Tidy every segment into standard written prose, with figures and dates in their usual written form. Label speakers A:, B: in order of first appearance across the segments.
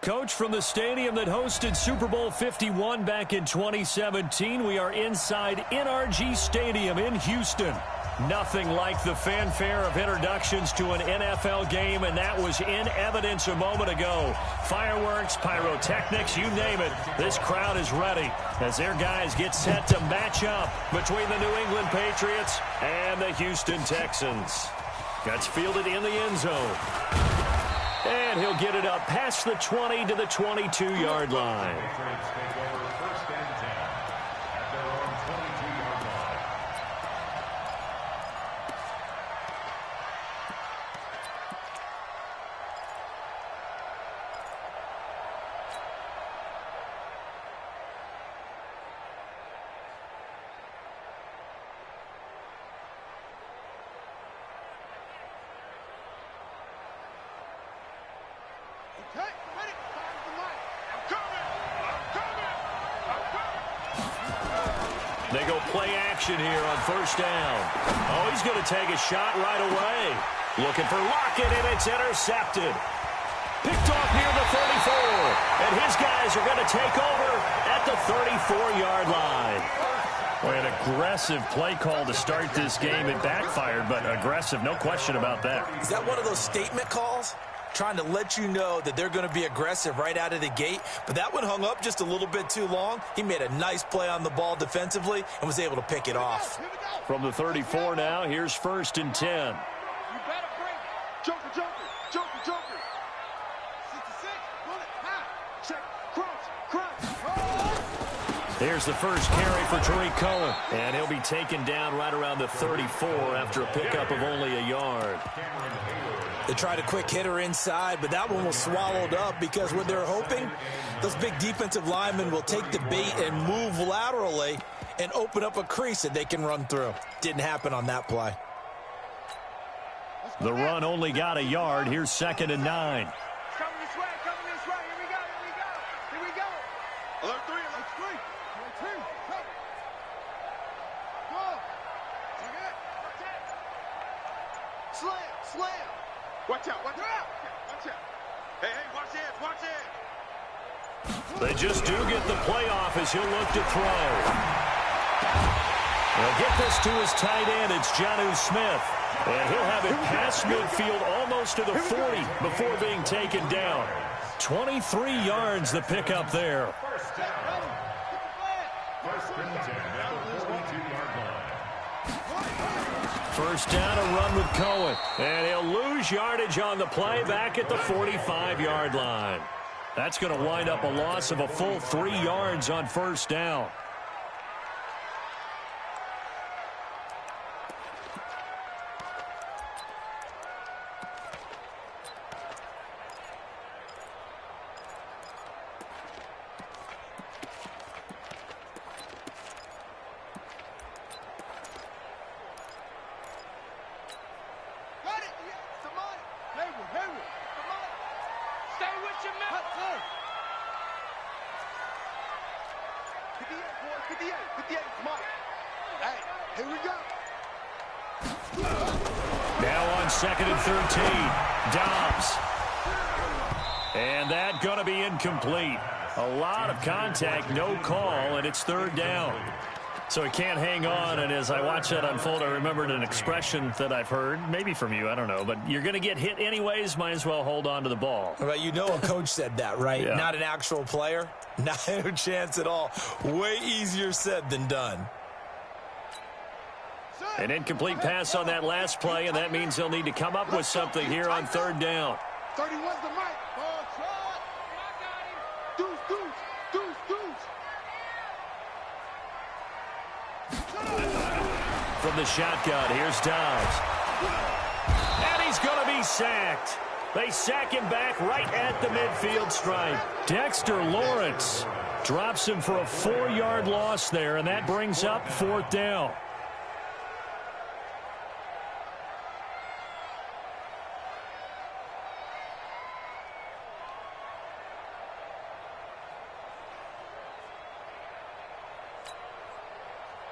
A: Coach, from the stadium that hosted Super Bowl 51 back in 2017, we are inside NRG Stadium in Houston. Nothing like the fanfare of introductions to an NFL game, and that was in evidence a moment ago. Fireworks, pyrotechnics, you name it. This crowd is ready as their guys get set to match up between the New England Patriots and the Houston Texans. Gets fielded in the end zone. And he'll get it up past the 20 to the 22-yard line. They go play action here on first down. Oh, he's going to take a shot right away. Looking for Lockett, and it's intercepted. Picked off near the 34. And his guys are going to take over at the 34-yard line. Boy, an aggressive play call to start this game. It backfired, but aggressive, no question about that.
B: Is that one of those statement calls? Trying to let you know that they're going to be aggressive right out of the gate. But that one hung up just a little bit too long. He made a nice play on the ball defensively and was able to pick it off.
A: From the 34 now, here's first and 10.
C: You better bring it. Joker, Joker, Joker, Joker. 66, bullet, half, check, cross.
A: Here's the first carry for Tariq Cohen. And he'll be taken down right around the 34 after a pickup of only a yard.
B: They tried a quick hitter inside, but that one was swallowed up because what they're hoping, those big defensive linemen will take the bait and move laterally and open up a crease that they can run through. Didn't happen on that play.
A: The run only got a yard. Here's second and 9.
C: Coming this way, coming this way. Here we go, here we go. Here we go. Alert 3, alert 3. Alert 3, come. Go. Look at it. Slam, slam. Watch out, watch out. Watch out. Hey, watch it, watch it.
A: They just do get the playoff as he'll look to throw. They'll get this to his tight end. It's Jonnu Smith. And he'll have it past midfield almost to the 40 before being taken down. 23 yards the pickup there. First down, a run with Cohen. And he'll lose yardage on the play back at the 45-yard line. That's going to wind up a loss of a full 3 yards on first down. Now on second and 13, Dobbs. And that going to be incomplete. A lot of contact, no call, and it's third down. So he can't hang on, and as I watch that unfold, I remembered an expression that I've heard, maybe from you, I don't know, but you're going to get hit anyways, might as well hold on to the ball.
B: Well, you know a coach said that, right?
A: Yeah.
B: Not an actual player. Not a chance at all. Way easier said than done.
A: An incomplete pass on that last play, and that means they'll need to come up with something here on third down.
C: 31's the mic. Deuce, deuce, deuce, deuce.
A: From the shotgun, here's Dobbs. And he's going to be sacked. They sack him back right at the midfield stripe. Dexter Lawrence drops him for a 4-yard loss there, and that brings up fourth down.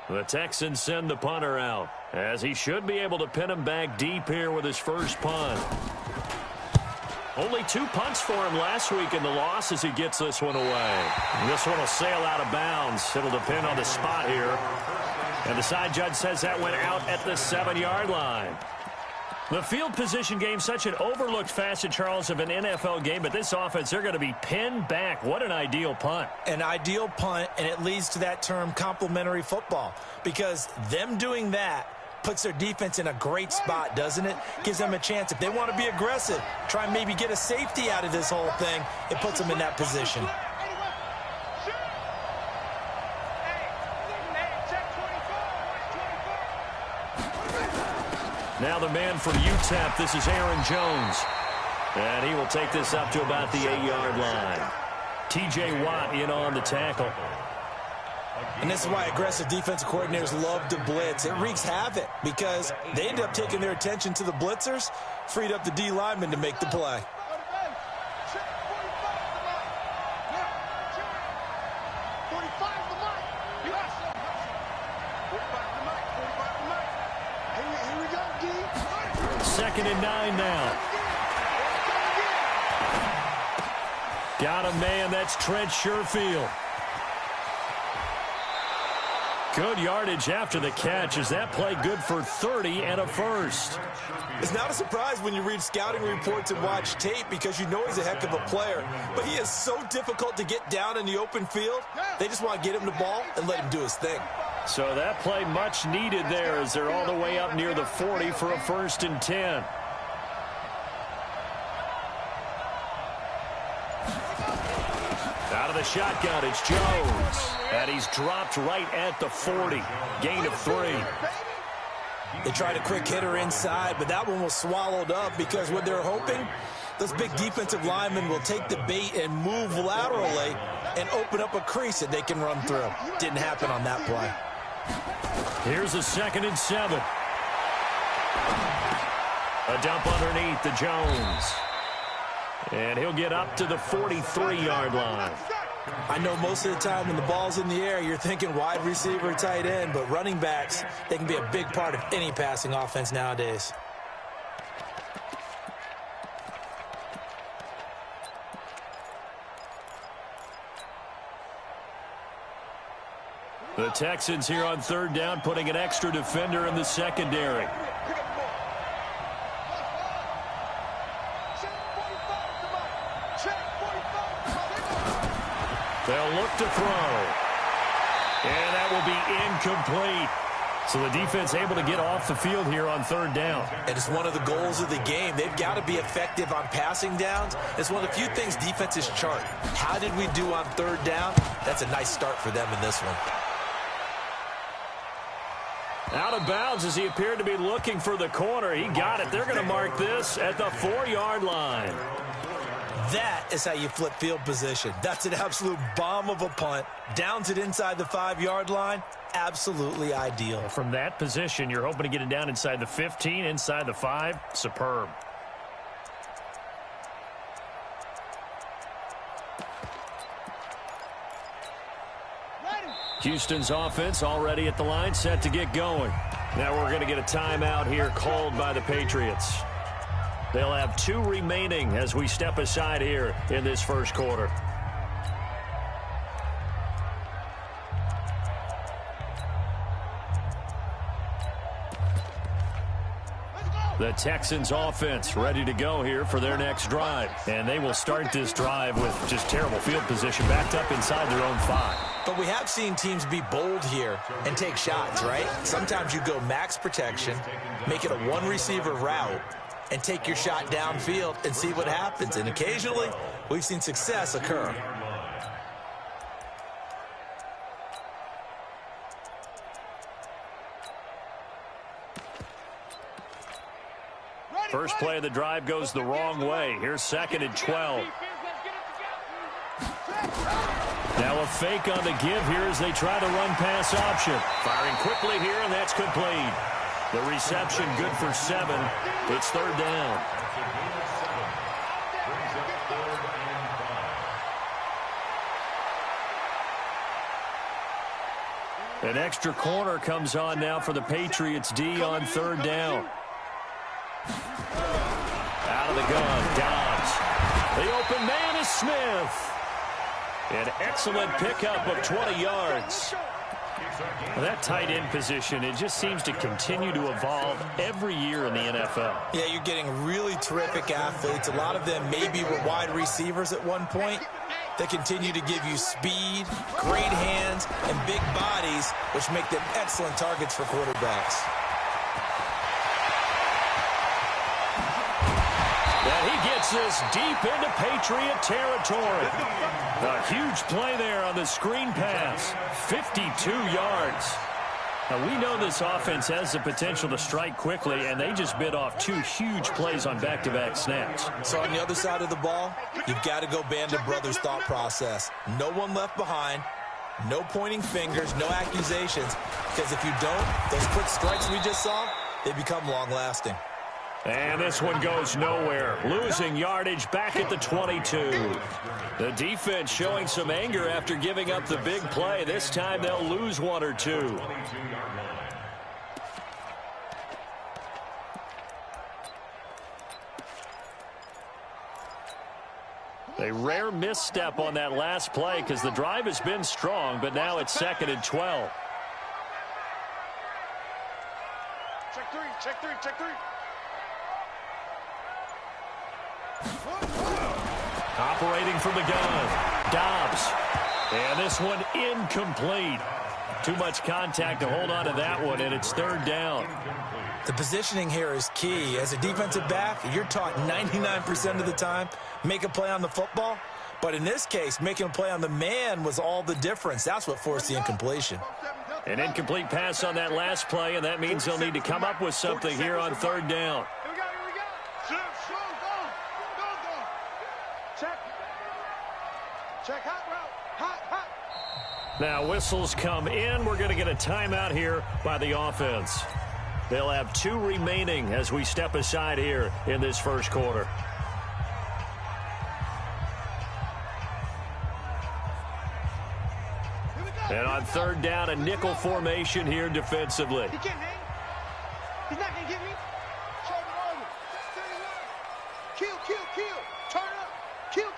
A: The Texans send the punter out, as he should be able to pin him back deep here with his first punt. Only 2 punts for him last week in the loss as he gets this one away. This one will sail out of bounds. It'll depend on the spot here. And the side judge says that went out at the 7-yard line. The field position game, such an overlooked facet, Charles, of an NFL game, but this offense, they're going to be pinned back. What an ideal punt.
B: An ideal punt, and it leads to that term complementary football, because them doing that puts their defense in a great spot, doesn't it? Gives them a chance. If they want to be aggressive, try and maybe get a safety out of this whole thing, it puts them in that position.
A: Now the man from UTEP, this is Aaron Jones. And he will take this up to about the 8-yard line. T.J. Watt in on the tackle.
B: And this is why aggressive defensive coordinators love to blitz. It wreaks havoc because they end up taking their attention to the blitzers, freed up the D lineman to make the play.
A: Second and 9 now. Got a man, that's Trent Sherfield. Good yardage after the catch. Is that play good for 30 and a first?
B: It's not a surprise when you read scouting reports and watch tape because you know he's a heck of a player. But he is so difficult to get down in the open field. They just want to get him the ball and let him do his thing.
A: So that play much needed there as they're all the way up near the 40 for a 1st and 10. Out of the shotgun, it's Jones. And he's dropped right at the 40. Gain of 3.
B: They tried a quick hitter inside, but that one was swallowed up because what they're hoping, those big defensive linemen will take the bait and move laterally and open up a crease that they can run through. Didn't happen on that play.
A: Here's a 2nd and 7. A dump underneath to Jones. And he'll get up to the 43-yard line.
B: I know most of the time when the ball's in the air, you're thinking wide receiver, tight end, but running backs, they can be a big part of any passing offense nowadays.
A: The Texans here on 3rd down, putting an extra defender in the secondary. They'll look to throw. And that will be incomplete. So the defense able to get off the field here on 3rd down.
B: And it's one of the goals of the game. They've got to be effective on passing downs. It's one of the few things defenses chart. How did we do on 3rd down? That's a nice start for them in this one.
A: Out of bounds as he appeared to be looking for the corner. He got it. They're going to mark this at the 4-yard line.
B: That is how you flip field position. That's an absolute bomb of a punt. Downs it inside the 5-yard line. Absolutely ideal.
A: From that position, you're hoping to get it down inside the 15, inside the 5. Superb. Houston's offense already at the line, set to get going. Now we're going to get a timeout here called by the Patriots. They'll have 2 remaining as we step aside here in this 1st quarter. The Texans offense ready to go here for their next drive. And they will start this drive with just terrible field position, backed up inside their own 5.
B: But we have seen teams be bold here and take shots, right? Sometimes you go max protection, make it a 1-receiver route, and take your shot downfield and see what happens. And occasionally, we've seen success occur.
A: First play of the drive goes the wrong way. Here's 2nd and 12. Now a fake on the give here as they try the run-pass option. Firing quickly here, and that's complete. The reception good for 7. It's 3rd down. An extra corner comes on now for the Patriots D on 3rd down. Out of the gun, Dobbs. The open man is Smith. An excellent pickup of 20 yards. That tight end position, it just seems to continue to evolve every year in the NFL.
B: Yeah, you're getting really terrific athletes. A lot of them maybe were wide receivers at one point. They continue to give you speed, great hands, and big bodies, which make them excellent targets for quarterbacks.
A: And he gets this deep into Patriot territory. A huge play there on the screen pass. 52 yards. Now, we know this offense has the potential to strike quickly, and they just bit off 2 huge plays on back-to-back snaps.
B: So on the other side of the ball, you've got to go Band of Brothers thought process. No one left behind. No pointing fingers, no accusations. Because if you don't, those quick strikes we just saw, they become long-lasting.
A: And this one goes nowhere. Losing yardage back at the 22. The defense showing some anger after giving up the big play. This time they'll lose 1 or 2. A rare misstep on that last play because the drive has been strong, but now it's 2nd and 12.
C: Check 3, check 3, check 3.
A: Operating from the gun, Dobbs. And this one incomplete. Too much contact to hold on to that one, and it's 3rd down.
B: The positioning here is key. As a defensive back, you're taught 99% of the time, make a play on the football. But in this case, making a play on the man was all the difference. That's what forced the incompletion.
A: An incomplete pass on that last play, and that means they'll need to come up with something here on 3rd down.
C: Here we go, here we go. Shoot, go. Check. Check, hot route. Hot.
A: Now whistles come in. We're going to get a timeout here by the offense. They'll have 2 remaining as we step aside here in this first quarter. And on 3rd down, a nickel formation here defensively.
C: He can't hang. He's not going to get me. Show him over. Kill. Turn up. Kill.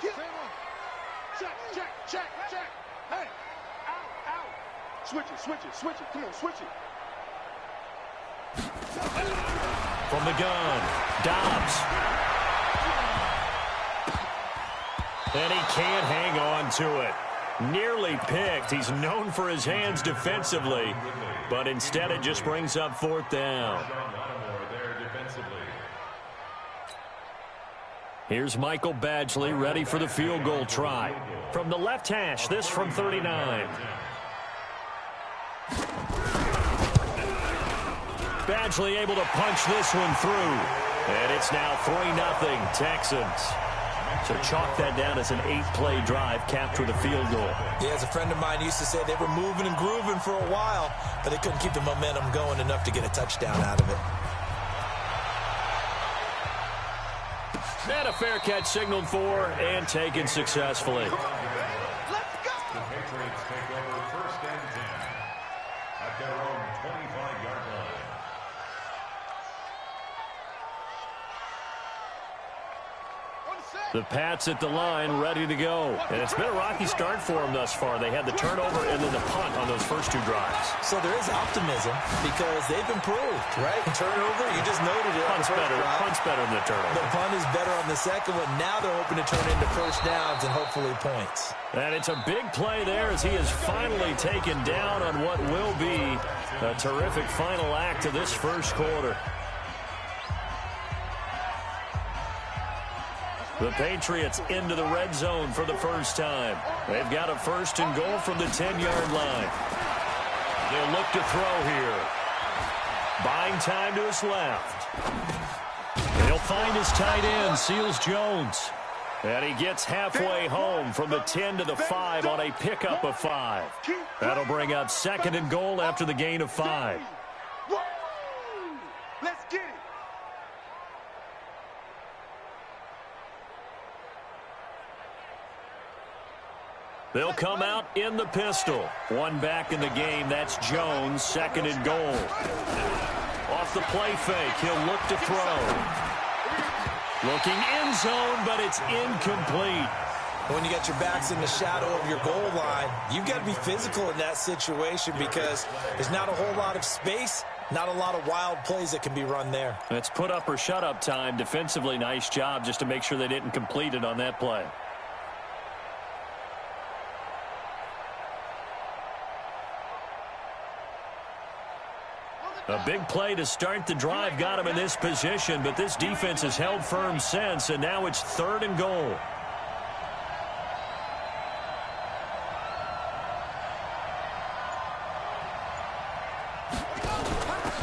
C: Check. Hey. Out. Switch it. Come on, switch it.
A: From the gun, Dobbs. And he can't hang on to it. Nearly picked. He's known for his hands defensively, but instead it just brings up 4th down. Here's Michael Badgley ready for the field goal try. From the left hash, this from 39. Badgley able to punch this one through. And it's now 3-0 Texans. So chalk that down as an 8-play drive, capped with a field goal.
B: Yeah, as a friend of mine used to say, they were moving and grooving for a while, but they couldn't keep the momentum going enough to get a touchdown out of it.
A: And a fair catch signaled for and taken successfully.
C: Let's go.
D: The Patriots take over 1st and 10 at their own 25-yard line.
A: The Pats at the line, ready to go. And it's been a rocky start for them thus far. They had the turnover and then the punt on those first 2 drives.
B: So there is optimism because they've improved, right? Turnover, you just noted it.
A: Punt's better than the turnover.
B: The punt is better on the second one. Now they're hoping to turn into 1st downs and hopefully points.
A: And it's a big play there as he is finally taken down on what will be a terrific final act of this first quarter. The Patriots into the red zone for the first time. They've got a 1st and goal from the 10-yard line. They'll look to throw here. Buying time to his left. He'll find his tight end, Seals Jones. And he gets halfway home from the 10 to the 5 on a pickup of 5. That'll bring up 2nd and goal after the gain of 5.
C: Let's get it.
A: They'll come out in the pistol. 1 back in the game. That's Jones, 2nd and goal. Off the play fake, he'll look to throw. Looking end zone, but it's incomplete.
B: When you got your backs in the shadow of your goal line, you've got to be physical in that situation because there's not a whole lot of space, not a lot of wild plays that can be run there.
A: It's put up or shut up time. Defensively, nice job just to make sure they didn't complete it on that play. A big play to start the drive got him in this position, but this defense has held firm since, and now it's 3rd and goal.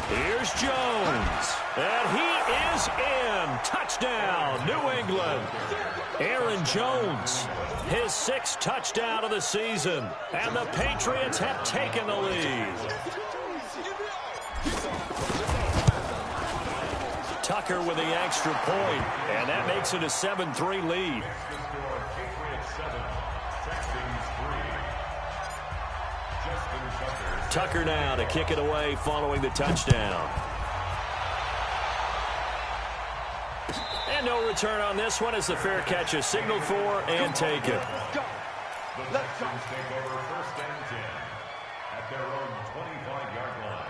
A: Here's Jones, and he is in. Touchdown, New England. Aaron Jones, his 6th touchdown of the season, and the Patriots have taken the lead. Tucker with the extra point, and that makes it a 7-3 lead. Tucker now to kick it away following the touchdown. And no return on this one as the fair catch is signaled for and taken.
D: The Texans take over 1st and 10 at their own 25-yard line.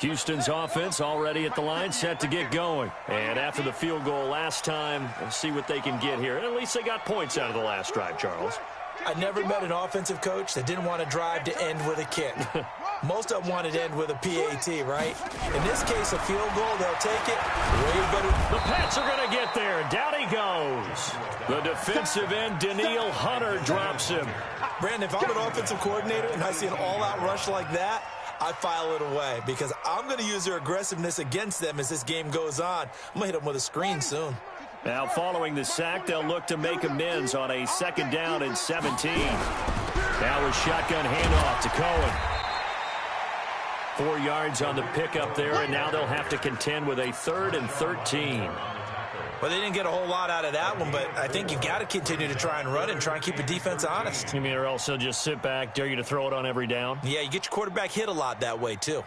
A: Houston's offense already at the line, set to get going. And after the field goal last time, we'll see what they can get here. At least they got points out of the last drive, Charles.
B: I never met an offensive coach that didn't want to drive to end with a kick. Most of them wanted to end with a PAT, right? In this case, a field goal, they'll take it. Way better.
A: The Pats are going to get there. Down he goes. The defensive end, Danielle Hunter, drops him.
B: Brandon, if I'm an offensive coordinator and I see an all-out rush like that, I file it away because I'm going to use their aggressiveness against them as this game goes on. I'm going to hit them with a screen soon.
A: Now, following the sack, they'll look to make amends on a 2nd down and 17. Now a shotgun handoff to Cohen. 4 yards on the pickup there, and now they'll have to contend with a 3rd and 13.
B: Well, they didn't get a whole lot out of that one, but I think you've got to continue to try and run and try and keep the defense honest.
A: You mean, or else they'll just sit back, dare you to throw it on every down?
B: Yeah, you get your quarterback hit a lot that way, too.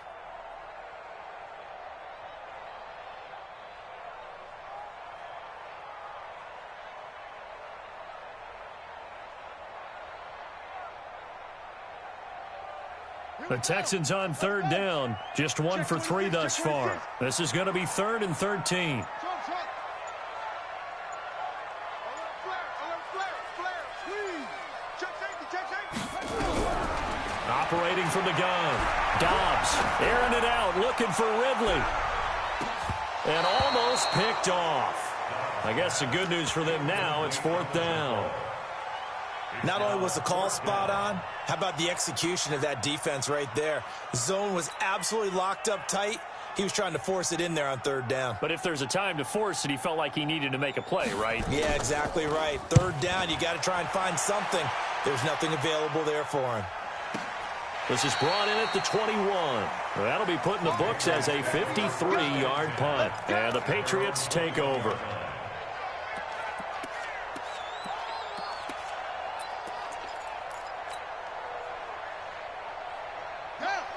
A: The Texans on 3rd down. Just 1 for 3 thus far. This is going to be 3rd and 13. Operating from the gun. Dobbs airing it out, looking for Ridley. And almost picked off. I guess the good news for them now, it's 4th down.
B: Not only was the call spot on, how about the execution of that defense right there? The zone was absolutely locked up tight. He was trying to force it in there on 3rd down.
A: But if there's a time to force it, he felt like he needed to make a play, right?
B: Yeah, exactly right. 3rd down, you got to try and find something. There's nothing available there for him.
A: This is brought in at the 21. That'll be put in the books as a 53-yard punt. And the Patriots take over.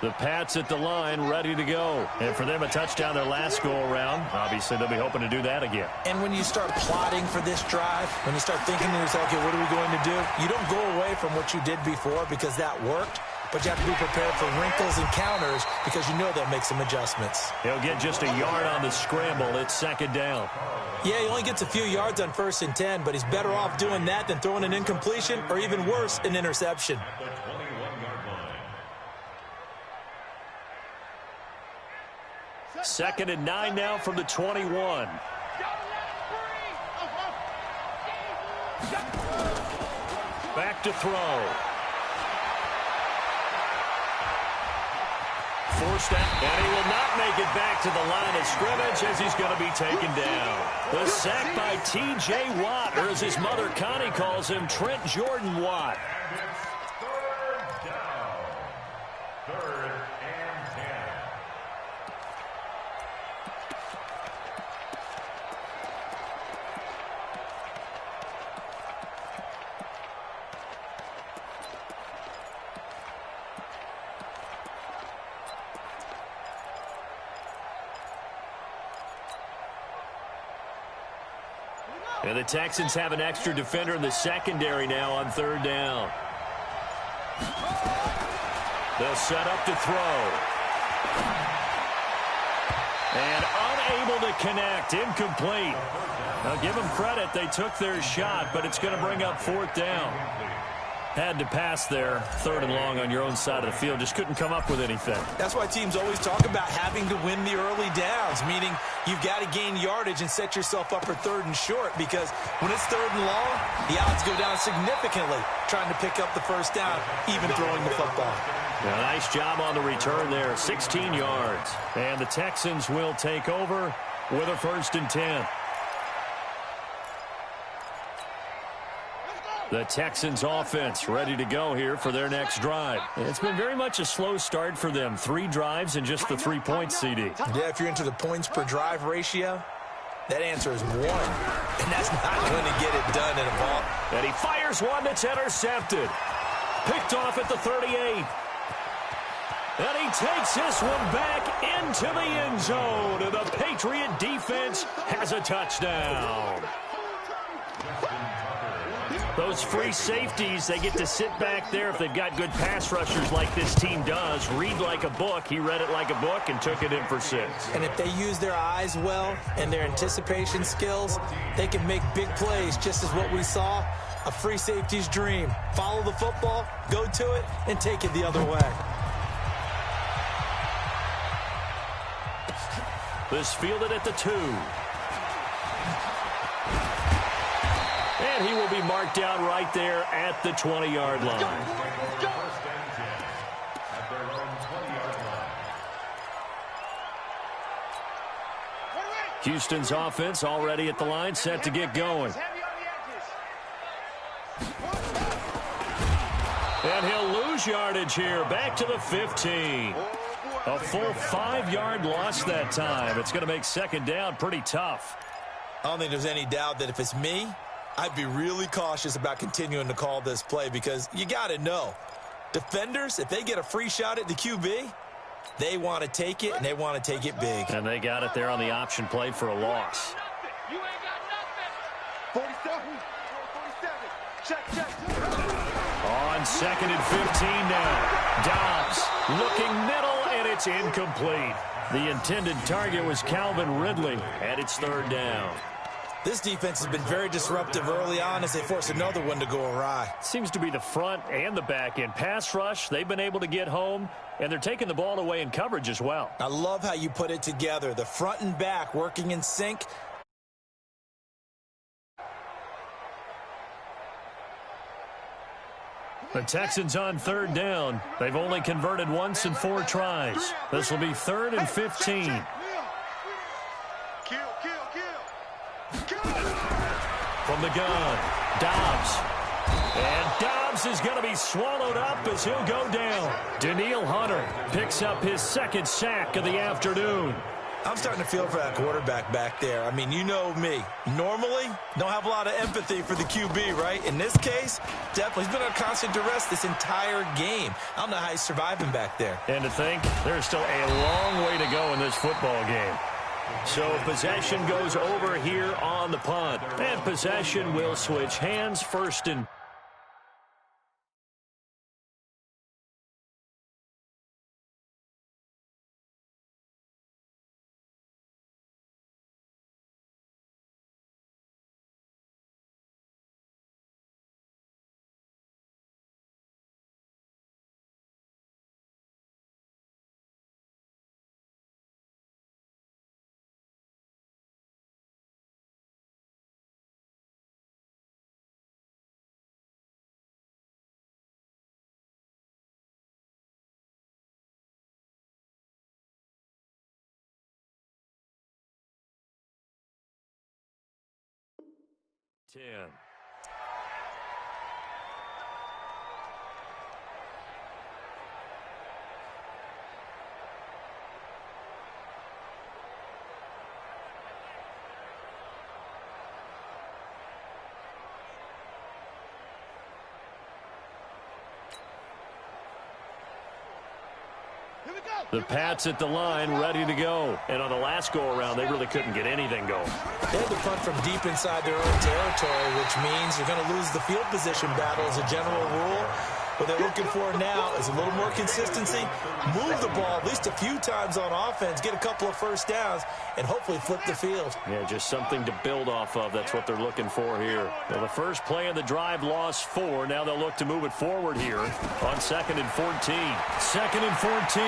A: The Pats at the line, ready to go. And for them, a touchdown their last go-around. Obviously, they'll be hoping to do that again.
B: And when you start plotting for this drive, when you start thinking to yourself, okay, what are we going to do? You don't go away from what you did before because that worked, but you have to be prepared for wrinkles and counters because you know they'll make some adjustments.
A: He'll get just a yard on the scramble. It's 2nd down.
B: Yeah, he only gets a few yards on 1st and 10, but he's better off doing that than throwing an incompletion or even worse, an interception.
A: 2nd and 9 now from the 21. Back to throw. Forced out, and he will not make it back to the line of scrimmage as he's going to be taken down. The sack by T.J. Watt, or as his mother Connie calls him, Trent Jordan Watt.
D: And it's 3rd down. 3rd and 10.
A: And the Texans have an extra defender in the secondary now on third down. They'll set up to throw. And unable to connect. Incomplete. Now give them credit. They took their shot, but it's going to bring up fourth down. Had to pass there, third and long on your own side of the field. Just couldn't come up with anything.
B: That's why teams always talk about having to win the early downs, meaning you've got to gain yardage and set yourself up for third and short, because when it's third and long, the odds go down significantly trying to pick up the first down, even throwing the football.
A: Yeah, nice job on the return there, 16 yards. And the Texans will take over with a 1st and 10. The Texans offense ready to go here for their next drive. It's been very much a slow start for them. 3 drives and just the 3 points, CD.
B: Yeah, if you're into the points per drive ratio, that answer is 1. And that's not going to get it done in a ball.
A: And he fires one that's intercepted. Picked off at the 38. And he takes this one back into the end zone. And the Patriot defense has a touchdown. Those free safeties, they get to sit back there if they've got good pass rushers like this team does. Read like a book. He read it like a book and took it in for 6.
B: And if they use their eyes well and their anticipation skills, they can make big plays, just as what we saw, a free safety's dream. Follow the football, go to it, and take it the other way.
A: This fielded at the 2. And he will be marked down right there at the 20-yard line. Houston's offense already at the line, set to get going. And he'll lose yardage here, back to the 15. A full 5-yard loss that time. It's going to make second down pretty tough.
B: I don't think there's any doubt that if it's me, I'd be really cautious about continuing to call this play, because you got to know, defenders, if they get a free shot at the QB, they want to take it, and they want to take it big.
A: And they got it there on the option play for a loss.
C: You ain't got nothing. 47. 47. Check.
A: On 2nd and 15 now. Dobbs looking middle, and it's incomplete. The intended target was Calvin Ridley, and it's 3rd down.
B: This defense has been very disruptive early on as they force another one to go awry.
A: Seems to be the front and the back end. Pass rush, they've been able to get home, and they're taking the ball away in coverage as well.
B: I love how you put it together. The front and back working in sync.
A: The Texans on 3rd down. They've only converted once in 4 tries. This will be 3rd and 15.
C: Kill.
A: From the gun, Dobbs. And Dobbs is going to be swallowed up as he'll go down. Danielle Hunter picks up his 2nd sack of the afternoon.
B: I'm starting to feel for that quarterback back there. I mean, you know me. Normally, don't have a lot of empathy for the QB, right? In this case, definitely. He's been under constant duress this entire game. I don't know how he's surviving back there.
A: And to think, there's still a long way to go in this football game. So possession goes over here on the punt. And possession will switch hands, 1st and 10.
C: Here we
A: The Pats at the line, ready to go. And on the last go-around, they really couldn't get anything going.
B: They had to punt from deep inside their own territory, which means you're going to lose the field position battle as a general rule. What they're looking for now is a little more consistency, move the ball at least a few times on offense, get a couple of first downs, and hopefully flip the field.
A: Yeah, just something to build off of. That's what they're looking for here. Well, the first play of the drive lost 4. Now they'll look to move it forward here on 2nd and 14. 2nd and 14.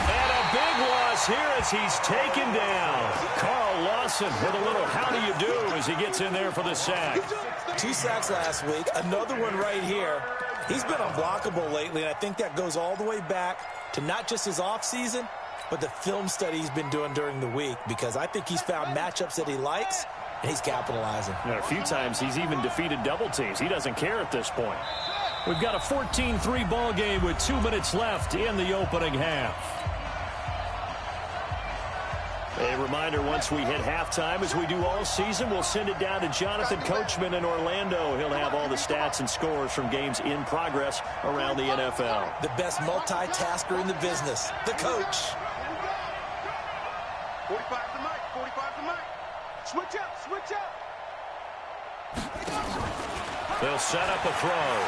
A: And a big loss here as he's taken down. Carl Lawson with a little how do you do as he gets in there for the sack.
B: 2 sacks last week, another one right here. He's been unblockable lately, and I think that goes all the way back to not just his offseason, but the film study he's been doing during the week, because I think he's found matchups that he likes, and he's capitalizing.
A: And a few times he's even defeated double teams. He doesn't care at this point. We've got a 14-3 ball game with 2 minutes left in the opening half. A reminder, once we hit halftime, as we do all season, we'll send it down to Jonathan Coachman in Orlando. He'll have all the stats and scores from games in progress around the NFL.
B: The best multitasker in the business, the coach.
C: 45 to Mike, 45 to Mike. Switch up, switch up.
A: They'll set up a throw.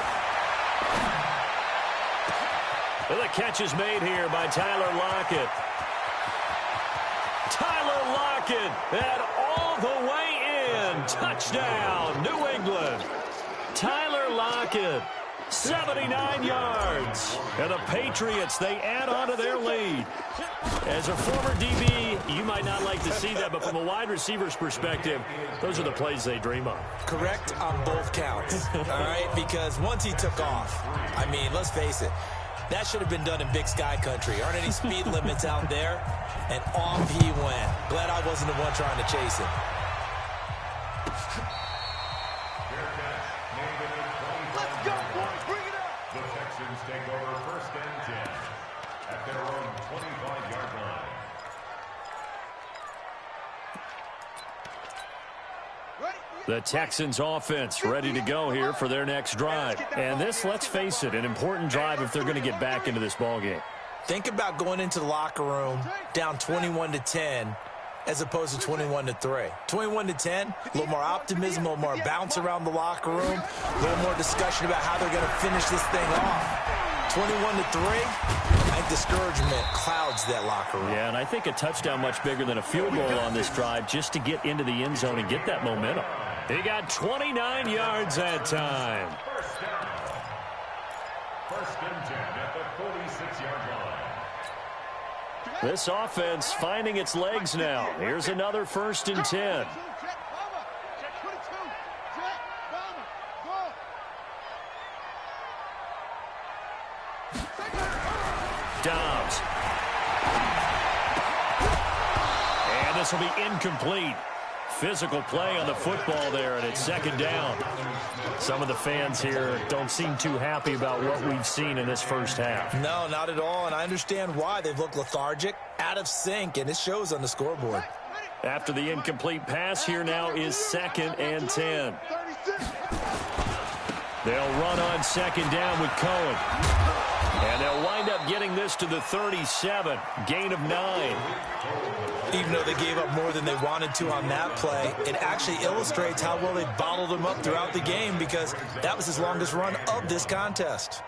A: Well, the catch is made here by Tyler Lockett. Tyler Lockett, and all the way in. Touchdown, New England. Tyler Lockett, 79 yards. And the Patriots, they add on to their lead. As a former DB, you might not like to see that, but from a wide receiver's perspective, those are the plays they dream of.
B: Correct on both counts, all right? Because once he took off, I mean, let's face it, that should have been done in Big Sky country. Aren't any speed limits out there? And off he went. Glad I wasn't the one trying to chase him.
C: Let's go, boys. Bring it up.
D: The Texans take over 1st and 10 at their own 25-yard line.
A: The Texans offense ready to go here for their next drive. And this, let's face it, an important drive if they're going to get back into this ballgame.
B: Think about going into the locker room down 21-10 as opposed to 21-3. 21-10, a little more optimism, a little more bounce around the locker room, a little more discussion about how they're going to finish this thing off. 21-3, I think discouragement clouds that locker room.
A: Yeah, and I think a touchdown much bigger than a field goal on this drive just to get into the end zone and get that momentum. He got 29 yards that time.
D: First and 10 at the 46-yard line.
A: This offense finding its legs now. Here's another 1st and 10. Dobbs. And this will be incomplete. Physical play on the football there, and it's 2nd down. Some of the fans here don't seem too happy about what we've seen in this first half.
B: No, not at all, and I understand why. They've looked lethargic, out of sync, and it shows on the scoreboard.
A: After the incomplete pass, here now is 2nd and 10. They'll run on 2nd down with Cohen. And they'll wind up getting this to the 37, gain of 9.
B: Even though they gave up more than they wanted to on that play, it actually illustrates how well they bottled them up throughout the game, because that was his longest run of this contest.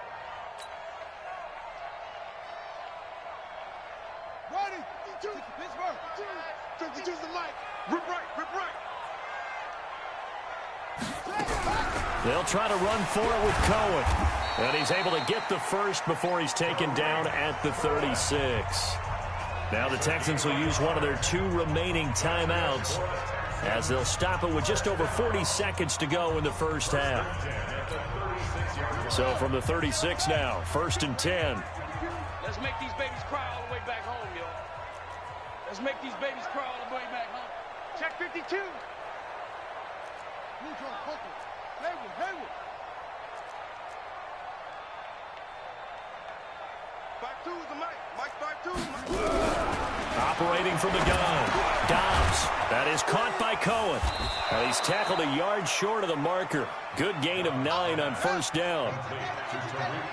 C: Ready? 52, Pittsburgh. 52's the mic. Rip right, rip right.
A: They'll try to run for it with Cohen. And he's able to get the first before he's taken down at the 36. Now the Texans will use one of their 2 remaining timeouts as they'll stop it with just over 40 seconds to go in the first half. So from the 36 now, 1st and 10.
E: Let's make these babies cry all the way back home, yo. Let's make these babies cry all the way back home.
C: Check 52. Neutral, focus. Hayward. 5-2 is the mic. Mike 5-2.
A: Operating from the gun. Dobbs. That is caught by Cohen. And he's tackled a yard short of the marker. Good gain of 9 on first down.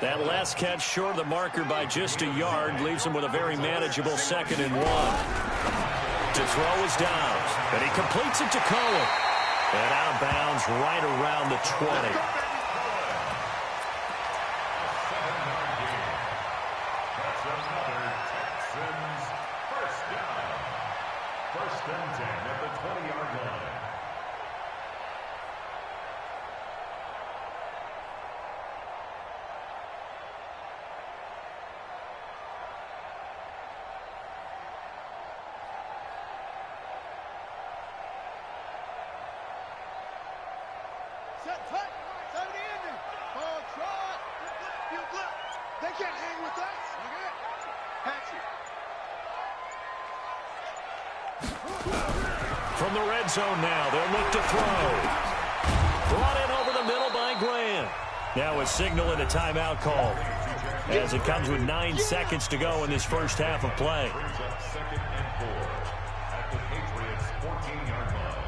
A: That last catch short of the marker by just a yard leaves him with a very manageable 2nd and 1. To throw is Dobbs. And he completes it to Cohen. And out of bounds right around the 20.
D: First and 10 at the 20-yard line.
C: Set tight. 70 ending. Ball trot. You flip. They can't hang with us. Okay. Patch it.
A: From the red zone now, they'll look to throw. Brought in over the middle by Graham. Now a signal and a timeout call as it comes with 9 seconds to go in this first half of play.
D: Brings up 2nd and 4 at the Patriots' 14-yard line.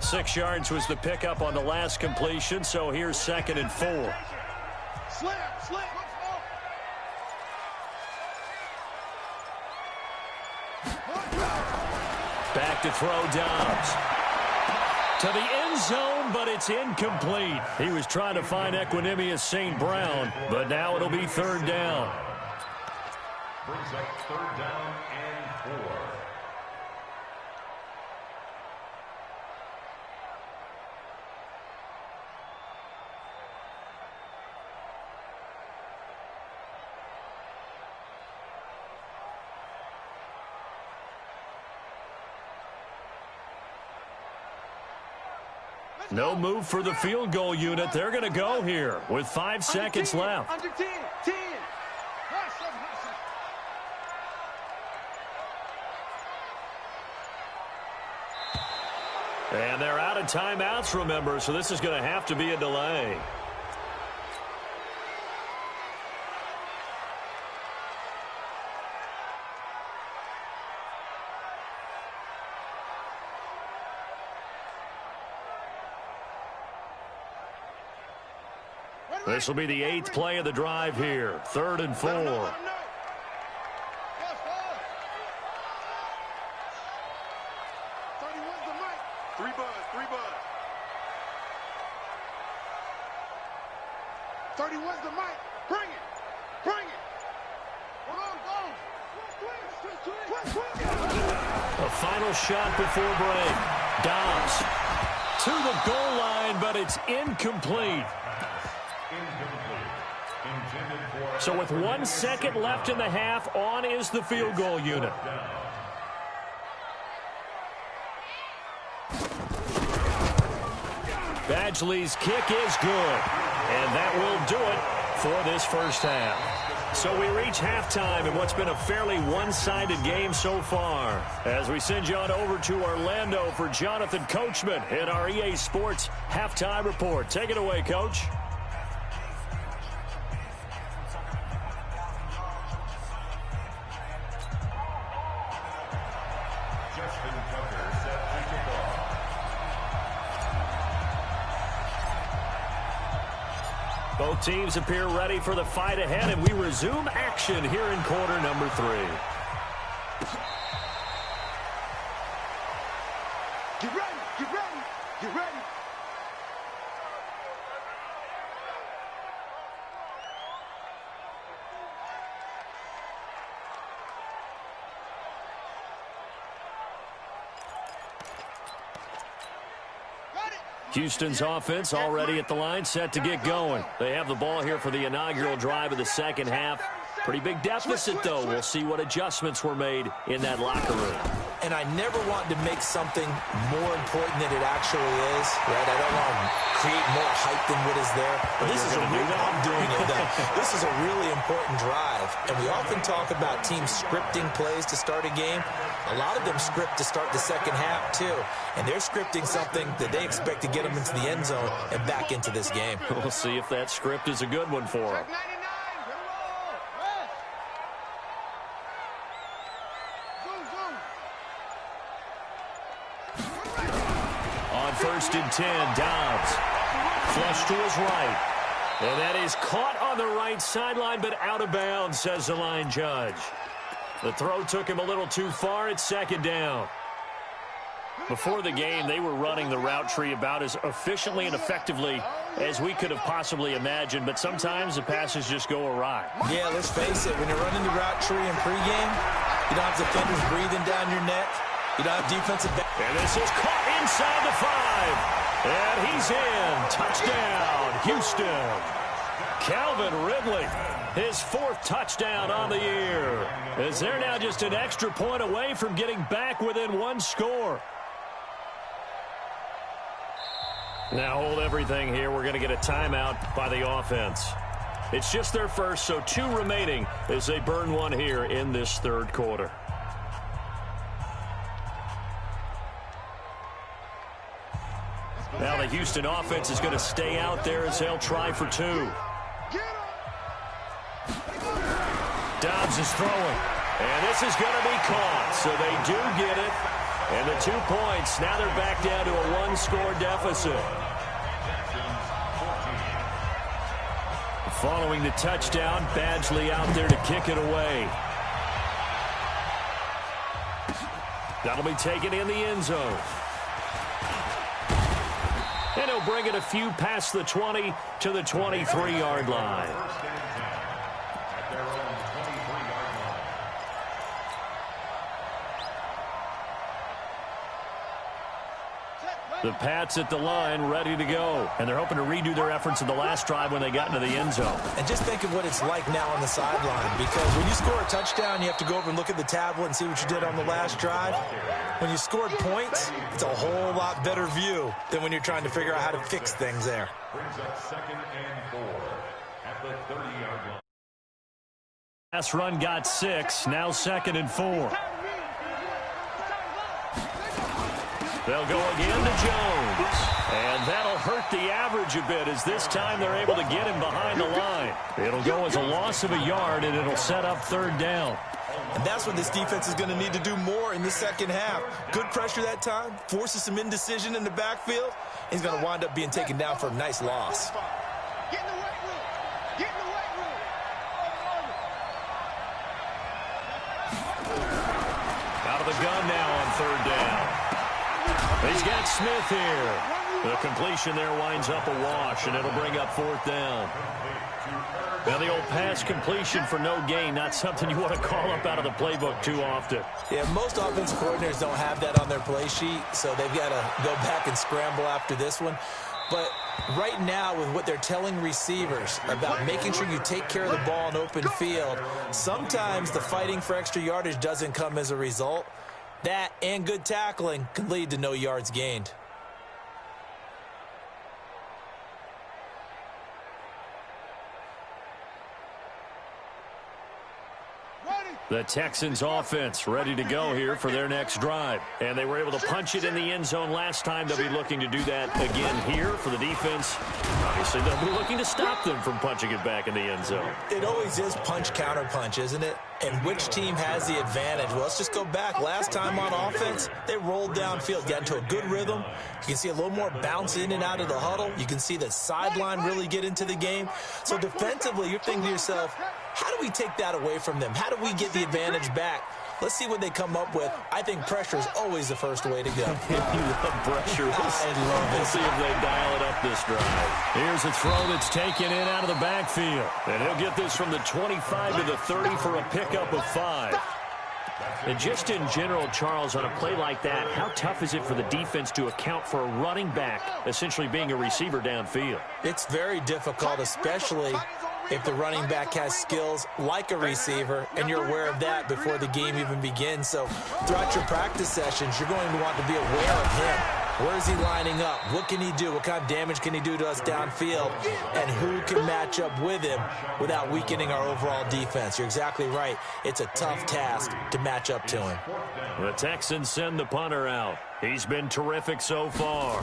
A: Six yards was the pickup on the last completion, so here's 2nd and 4.
C: Slam, slam.
A: Back to throw Dobbs. To the end zone, but it's incomplete. He was trying to find Equanimous St. Brown, but now it'll be 3rd down.
D: Brings up 3rd down and 4.
A: No move for the field goal unit. They're going to go here with 5 seconds left.
C: Under 10. 10.
A: And they're out of timeouts, remember, so this is going to have to be a delay. This will be the 8th play of the drive here. 3rd and 4.
C: 31's the mic. 3 buzz. 31's the mic. Bring it.
A: A final shot before break. Dobbs to the goal line, but it's incomplete. So with 1 second left in the half, on is the field goal unit. Badgley's kick is good, and that will do it for this first half. So we reach halftime in what's been a fairly one-sided game so far. As we send you on over to Orlando for Jonathan Coachman in our EA Sports Halftime Report. Take it away, Coach. Both teams appear ready for the fight ahead, and we resume action here in quarter number 3.
C: Get ready, get ready, get ready.
A: Houston's offense already at the line, set to get going. They have the ball here for the inaugural drive of the second half. Pretty big deficit, though. We'll see what adjustments were made in that locker room.
B: and I never want to make something more important than it actually is, right? I don't want to create more hype than what is there. But this is I'm doing it, though. This is a really important drive, and we often talk about teams scripting plays to start a game. A lot of them script to start the second half, too, and they're scripting something that they expect to get them into the end zone and back into this game.
A: We'll see if that script is a good one for them. On 1st and 10, Dobbs. Flush to his right. And that is caught on the right sideline, but out of bounds, says the line judge. The throw took him a little too far. It's 2nd down. Before the game, they were running the route tree about as efficiently and effectively as we could have possibly imagined, but sometimes the passes just go awry.
B: Yeah, let's face it. When you're running the route tree in pregame, you don't have defenders breathing down your neck. You don't have defensive back.
A: And this is caught inside the 5. And he's in. Touchdown, Houston. Calvin Ridley, his 4th touchdown on the year, as they're now just an extra point away from getting back within 1 score. Now hold everything here. We're going to get a timeout by the offense. It's just their first, so 2 remaining as they burn 1 here in this 3rd quarter. Now the Houston offense is going to stay out there as they'll try for 2. Dobbs is throwing, and this is going to be caught, so they do get it. And the 2 points, now they're back down to a 1-score deficit. Following the touchdown, Badgley out there to kick it away. That'll be taken in the end zone. And he'll bring it a few past the 20 to the 23-yard line. The Pats at the line, ready to go. And they're hoping to redo their efforts in the last drive when they got into the end zone.
B: And just think of what it's like now on the sideline, because when you score a touchdown, you have to go over and look at the tablet and see what you did on the last drive. When you scored points, it's a whole lot better view than when you're trying to figure out how to fix things there.
D: Brings up 2nd and 4 at the 30-yard line.
A: Last run got 6, now 2nd and 4. They'll go again to Jones. And that'll hurt the average a bit, as this time they're able to get him behind the line. It'll go as a loss of a yard, and it'll set up 3rd down.
B: And that's what this defense is going to need to do more in the second half. Good pressure that time, forces some indecision in the backfield. He's going to wind up being taken down for a nice loss.
C: Get in the weight room. Get in the weight room.
A: Out of the gun now on 3rd down. He's got Smith here. The completion there winds up a wash, and it'll bring up 4th down. Now the old pass completion for no gain, not something you want to call up out of the playbook too often.
B: Yeah, most offensive coordinators don't have that on their play sheet, so they've got to go back and scramble after this one. But right now, with what they're telling receivers about making sure you take care of the ball in open field, sometimes the fighting for extra yardage doesn't come as a result. That and good tackling can lead to no yards gained.
A: The Texans offense ready to go here for their next drive. And they were able to punch it in the end zone last time. They'll be looking to do that again here for the defense. Obviously, they'll be looking to stop them from punching it back in the end zone.
B: It always is punch, counter punch, isn't it? And which team has the advantage? Well, let's just go back. Last time on offense, they rolled downfield, got into a good rhythm. You can see a little more bounce in and out of the huddle. You can see the sideline really get into the game. So defensively, you're thinking to yourself, how do we take that away from them? How do we get the advantage back? Let's see what they come up with. I think pressure is always the first way to go.
A: You love pressure.
B: I love it.
A: We'll see if they dial it up this drive. Here's a throw that's taken in out of the backfield. And he'll get this from the 25 to the 30 for a pickup of 5. And just in general, Charles, on a play like that, how tough is it for the defense to account for a running back essentially being a receiver downfield?
B: It's very difficult, especially if the running back has skills like a receiver, and you're aware of that before the game even begins. So throughout your practice sessions, you're going to want to be aware of him. Where is he lining up? What can he do? What kind of damage can he do to us downfield? And who can match up with him without weakening our overall defense? You're exactly right. It's a tough task to match up to him.
A: The Texans send the punter out. He's been terrific so far.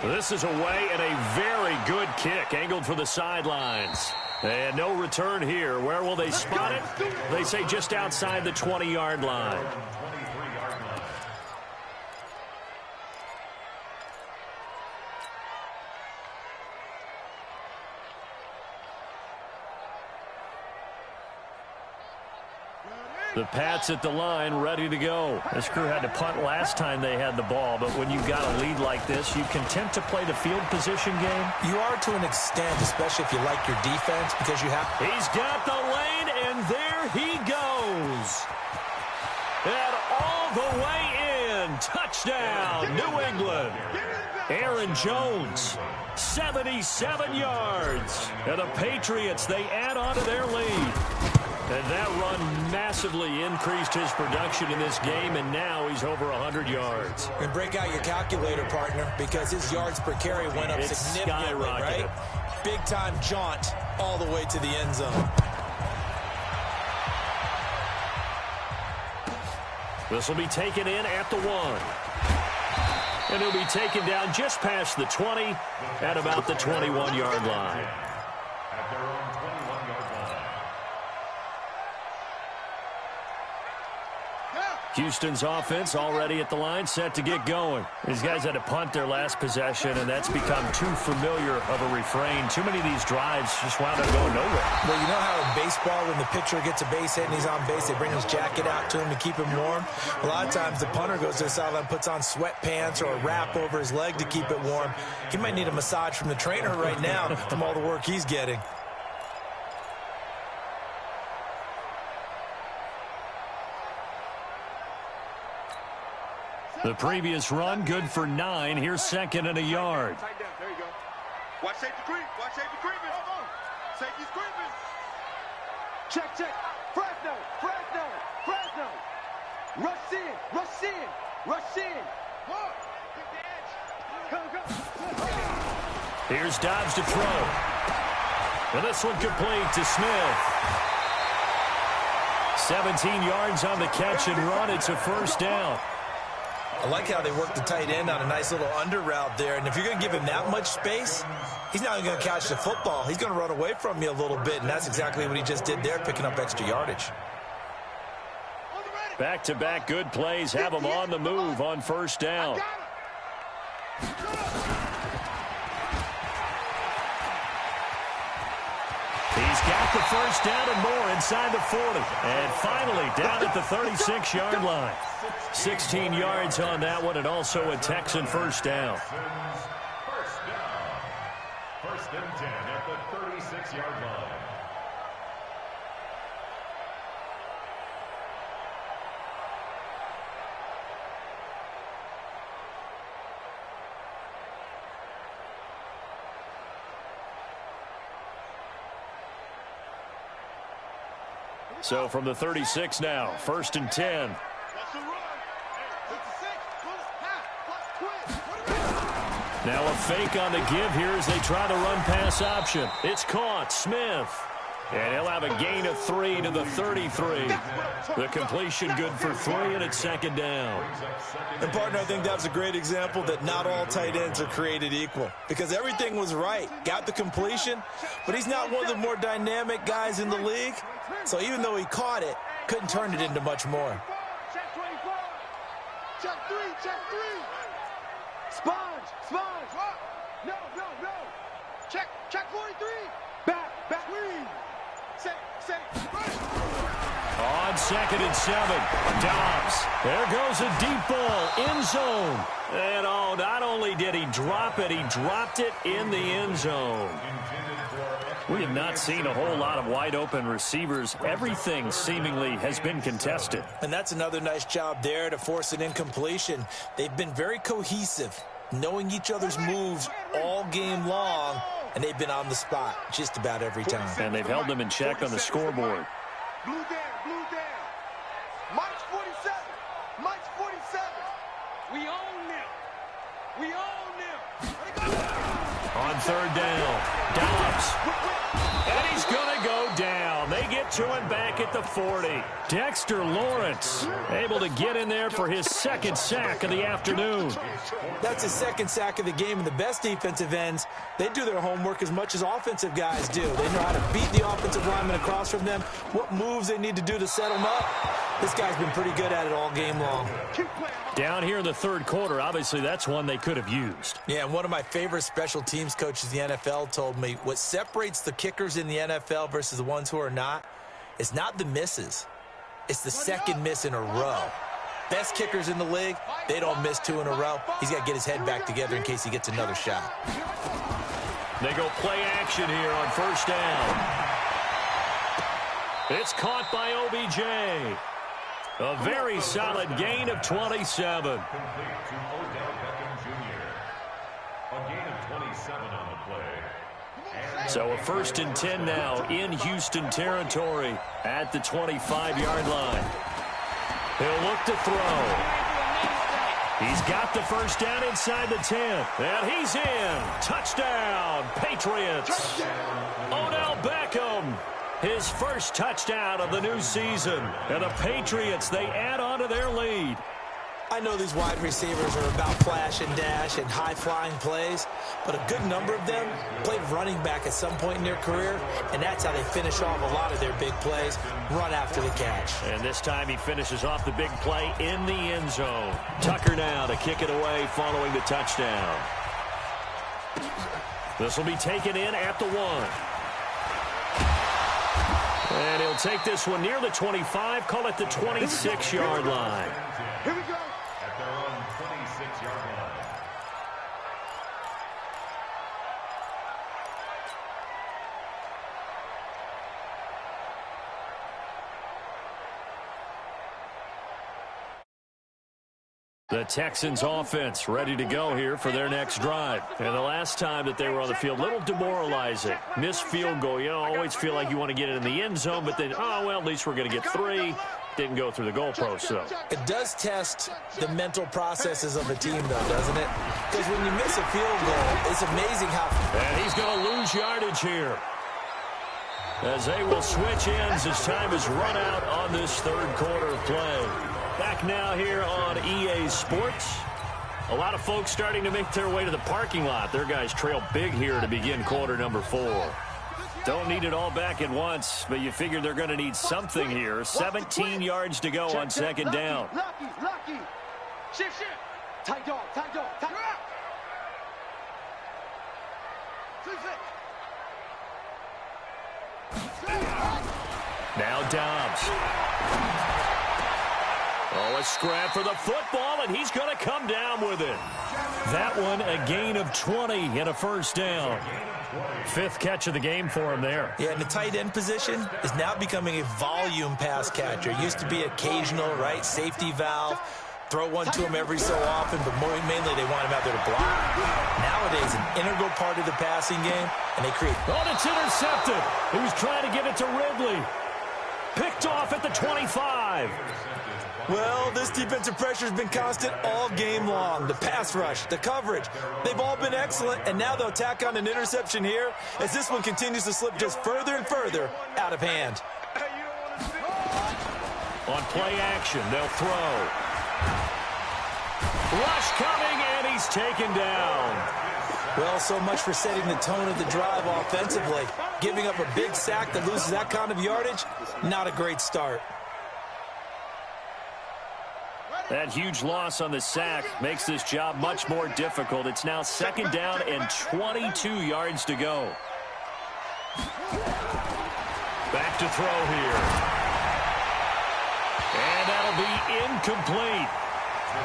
A: This is away and a very good kick angled for the sidelines. And no return here. Where will they spot it? They say just outside the 20-yard line. The Pats at the line, ready to go. This crew had to punt last time they had the ball, but when you've got a lead like this, you content to play the field position game?
B: You are to an extent, especially if you like your defense, because you have...
A: He's got the lane, and there he goes. And all the way in. Touchdown, New England. Aaron Jones, 77 yards. And the Patriots, they add on to their lead. And that run massively increased his production in this game, and now he's over 100 yards.
B: And break out your calculator, partner, because his yards per carry went up significantly, right? Big-time jaunt all the way to the end zone.
A: This will be taken in at the 1. And he'll be taken down just past the 20 at about the 21-yard line.
D: At their own 21-yard line.
A: Houston's offense already at the line, set to get going. These guys had to punt their last possession, and that's become too familiar of a refrain. Too many of these drives just wound up going nowhere.
B: Well, you know how in baseball, when the pitcher gets a base hit and he's on base, they bring his jacket out to him to keep him warm? A lot of times the punter goes to the sideline, puts on sweatpants or a wrap over his leg to keep it warm. He might need a massage from the trainer right now from all the work he's getting.
A: The previous run, good for 9. Here's second and a yard.
C: There you go. Watch safety creep. Watch safety creeping. Safety's creeping. Check, check. Fresno. Fresno. Fresno. Rush in. Rush in. Rush in.
A: Here's Dobbs to throw. And this one complete to Smith. 17 yards on the catch and run. It's a first down.
B: I like how they work the tight end on a nice little under route there. And if you're going to give him that much space, he's not going to catch the football. He's going to run away from you a little bit, and that's exactly what he just did there, picking up extra yardage.
A: Back-to-back good plays have him on the move on first down. He's got the first down and more inside the 40. And finally down at the 36-yard line. 16 yards on that one, and also a Texan first down.
D: First and 10 at the 36-yard line.
A: So from the 36 now, first and 10. Now a fake on the give here as they try the run-pass option. It's caught. Smith. And he'll have a gain of 3 to the 33. The completion good for 3, and it's second down.
B: And, partner, I think that was a great example that not all tight ends are created equal, because everything was right. Got the completion, but he's not one of the more dynamic guys in the league. So even though he caught it, couldn't turn it into much more.
C: Check 24. Check 3. Check 3. Sponge. Sponge. No, no, no. Check 43. Back.
A: On second and 7, Dobbs. There goes a deep ball, end zone. And not only did he drop it, he dropped it in the end zone. We have not seen a whole lot of wide open receivers. Everything seemingly has been contested.
B: And that's another nice job there to force an incompletion. They've been very cohesive, knowing each other's moves all game long, and they've been on the spot just about every time.
A: And they've held them in check on the scoreboard.
C: Blue down, blue down. Mike's 47. Mike's 47.
E: We own them. We own them.
A: On third down, Dobbs. And he's going to go down. They get to him back at the 40. Dexter Lawrence able to get in there for his second sack of the afternoon.
B: That's his second sack of the game, and the best defensive ends, they do their homework as much as offensive guys do. They know how to beat the offensive lineman across from them, what moves they need to do to set them up. This guy's been pretty good at it all game long.
A: Down here in the third quarter, obviously that's one they could have used.
B: Yeah, and one of my favorite special teams coaches in the NFL told me what separates the kickers in the NFL versus the ones who are not is not the misses. It's the second miss in a row. Best kickers in the league, they don't miss 2 in a row. He's got to get his head back together in case he gets another shot.
A: They go play action here on first down. It's caught by OBJ. A very solid gain of 27.
D: Complete to Odell Beckham Jr. A gain of 27 on the play.
A: So a first and 10 now in Houston territory at the 25-yard line. He'll look to throw. He's got the first down inside the 10. And he's in. Touchdown, Patriots. Odell Beckham. His first touchdown of the new season. And the Patriots, they add on to their lead.
B: I know these wide receivers are about flash and dash and high-flying plays, but a good number of them played running back at some point in their career, and that's how they finish off a lot of their big plays, run after the catch.
A: And this time he finishes off the big play in the end zone. Tucker now to kick it away following the touchdown. This will be taken in at the 1. And he'll take this one near the 25, call it the 26-yard line.
C: Here we go.
D: At their own 26-yard line.
A: The Texans offense ready to go here for their next drive. And the last time that they were on the field, a little demoralizing. Missed field goal. You know, always feel like you want to get it in the end zone, but then, oh, well, at least we're going to get 3. Didn't go through the goalpost, though.
B: It does test the mental processes of a team, though, doesn't it? Because when you miss a field goal, it's amazing how...
A: And he's going to lose yardage here, as they will switch ends as time is run out on this third quarter of play. Back now here on EA Sports. A lot of folks starting to make their way to the parking lot. Their guys trail big here to begin quarter number 4. Don't need it all back at once, but you figure they're going to need something here. 17 yards to go on second down.
C: Lucky. Shift. Tight dog.
A: Now Dobbs. Oh, a scrap for the football, and he's going to come down with it. That one, a gain of 20 and a first down. 5th catch of the game for him there.
B: Yeah, and the tight end position is now becoming a volume pass catcher. It used to be occasional, right? Safety valve. Throw one to him every so often, but mainly they want him out there to block. Nowadays, an integral part of the passing game, and they create...
A: Oh, it's intercepted. He was trying to give it to Ridley. Picked off at the 25.
B: Well, this defensive pressure has been constant all game long. The pass rush, the coverage, they've all been excellent, and now they'll tack on an interception here as this one continues to slip just further and further out of hand.
A: On play action, they'll throw. Rush coming, and he's taken down.
B: Well, so much for setting the tone of the drive offensively. Giving up a big sack that loses that kind of yardage, not a great start.
A: That huge loss on the sack makes this job much more difficult. It's now second down and 22 yards to go. Back to throw here. And that'll be incomplete.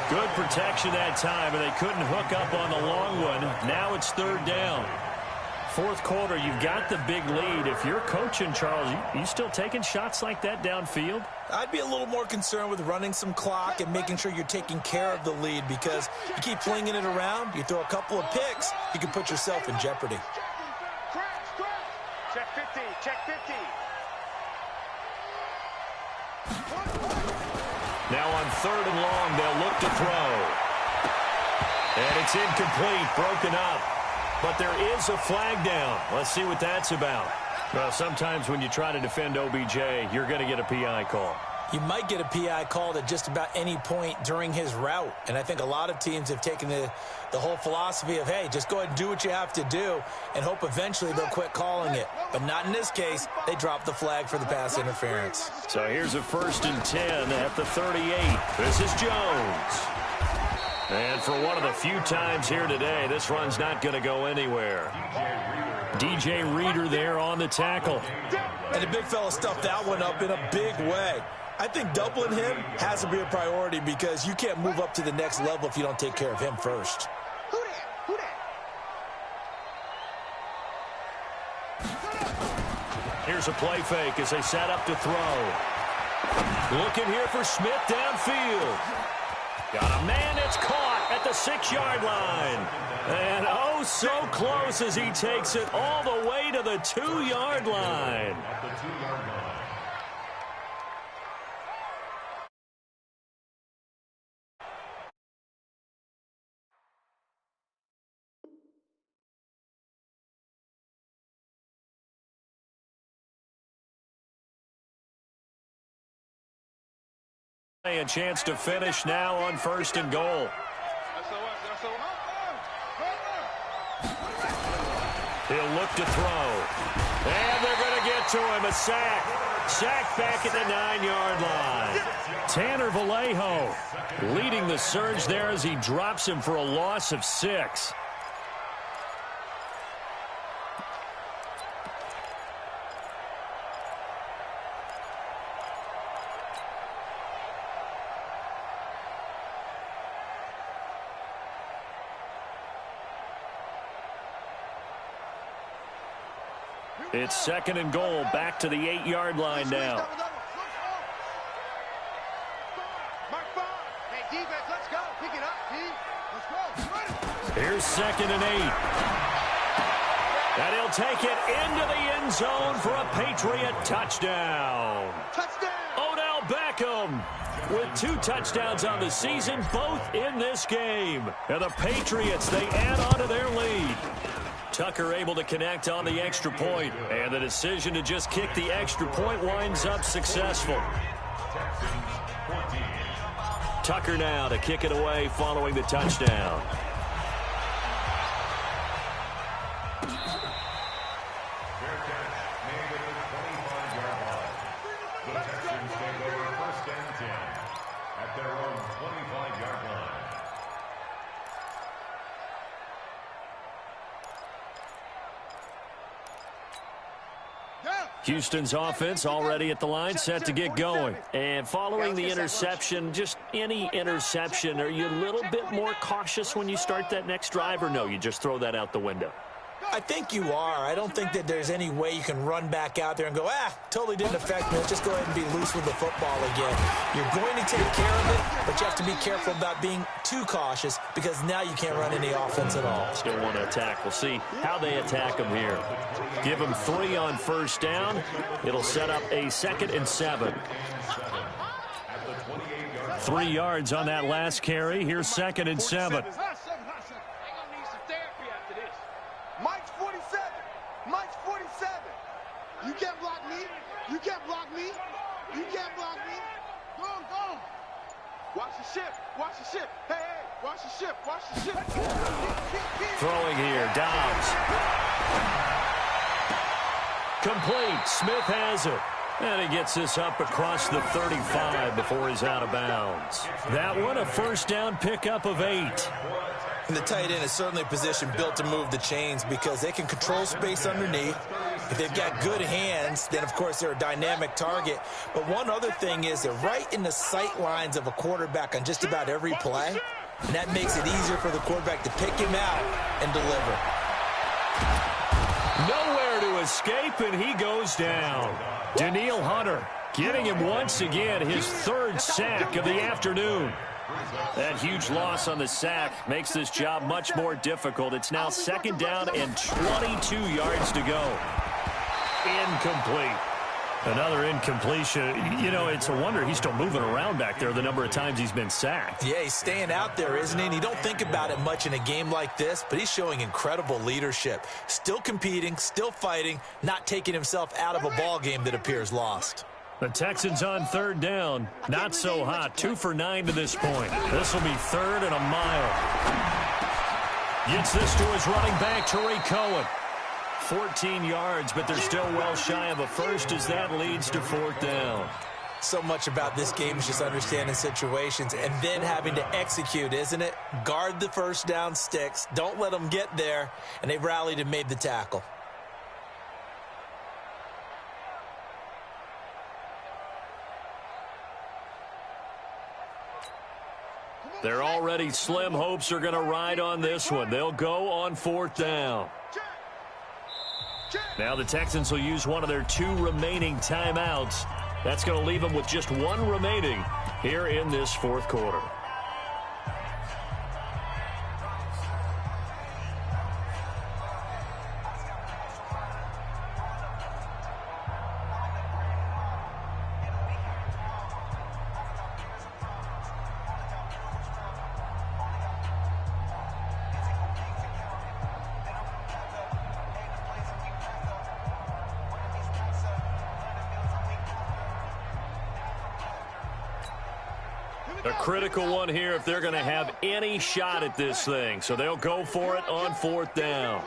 A: Good protection that time, and they couldn't hook up on the long one. Now it's third down. Fourth quarter, you've got the big lead. If you're coaching, Charles, you still taking shots like that downfield?
B: I'd be a little more concerned with running some clock and making sure you're taking care of the lead, because you keep flinging it around, you throw a couple of picks, you can put yourself in jeopardy.
E: Check 50.
A: Now on 3rd and long, they'll look to throw. And it's incomplete, broken up. But there is a flag down. Let's see what that's about. Well, sometimes when you try to defend OBJ, you're going to get a PI call.
B: You might get a PI called at just about any point during his route. And I think a lot of teams have taken the whole philosophy of, hey, just go ahead and do what you have to do and hope eventually they'll quit calling it. But not in this case. They dropped the flag for the pass interference.
A: So here's a 1st and 10 at the 38. This is Jones. And for one of the few times here today, this run's not going to go anywhere. DJ Reader there on the tackle.
B: And the big fella stuffed that one up in a big way. I think doubling him has to be a priority because you can't move up to the next level if you don't take care of him first.
C: Who that?
A: Here's a play fake as they set up to throw. Looking here for Smith downfield. Got a man that's caught at the 6-yard line. And oh, so close as he takes it all the way to the 2-yard line.
D: At the 2-yard line.
A: A chance to finish now on 1st and goal. He'll look to throw. And they're going to get to him. A sack. Sack back at the 9-yard line. Tanner Vallejo leading the surge there as he drops him for a loss of 6. It's 2nd and goal, back to the 8-yard line now.
C: Hey, defense, let's go. Pick it up, D. Let's go.
A: Here's 2nd and 8. And he'll take it into the end zone for a Patriot touchdown.
C: Touchdown.
A: Odell Beckham with 2 touchdowns on the season, both in this game. And the Patriots, they add on to their lead. Tucker able to connect on the extra point, and the decision to just kick the extra point winds up successful. Tucker now to kick it away following the touchdown. Houston's offense already at the line, set to get going. And following the interception, just any interception, are you a little bit more cautious when you start that next drive, or no, you just throw that out the window?
B: I think you are. I don't think that there's any way you can run back out there and go, totally didn't affect me. Let's just go ahead and be loose with the football again. You're going to take care of it, but you have to be careful about being too cautious because now you can't run any offense at all.
A: Still want to attack. We'll see how they attack them here. Give them 3 on 1st down. It'll set up a 2nd and 7. 3 yards on that last carry. Here's 2nd and 7.
C: Mike's 47. Mike's 47. You can't block me. You can't block me. You can't block me. Go, go. Watch the ship. Watch the ship. Hey, hey. Watch the ship. Watch the ship.
A: Throwing here. Dobbs. Complete. Smith has it. And he gets this up across the 35 before he's out of bounds. That one, a 1st down pickup of 8.
B: And the tight end is certainly a position built to move the chains because they can control space underneath. If they've got good hands, then, of course, they're a dynamic target. But one other thing is they're right in the sight lines of a quarterback on just about every play. And that makes it easier for the quarterback to pick him out and deliver.
A: Nowhere to escape, and he goes down. Daniil Hunter getting him once again, his 3rd sack of the afternoon. That huge loss on the sack makes this job much more difficult. It's now 2nd down and 22 yards to go. incomplete. Another incompletion. You know, it's a wonder he's still moving around back there the number of times he's been sacked.
B: Yeah, he's staying out there, isn't he? And you don't think about it much in a game like this, but he's showing incredible leadership. Still competing, still fighting, not taking himself out of a ball game that appears lost.
A: The Texans on third down. Not so hot. 2 for 9 to this point. This will be third and a mile. Gets this to his running back, Tariq Cohen. 14 yards, but they're still well shy of a first as that leads to fourth down.
B: So much about this game is just understanding situations and then having to execute, isn't it? Guard the first down sticks. Don't let them get there. And they rallied and made the tackle.
A: They're already slim hopes are going to ride on this one. They'll go on fourth down. Now the Texans will use one of their 2 remaining timeouts. That's going to leave them with just 1 remaining here in this fourth quarter. A critical one here if they're going to have any shot at this thing. So they'll go for it on fourth down.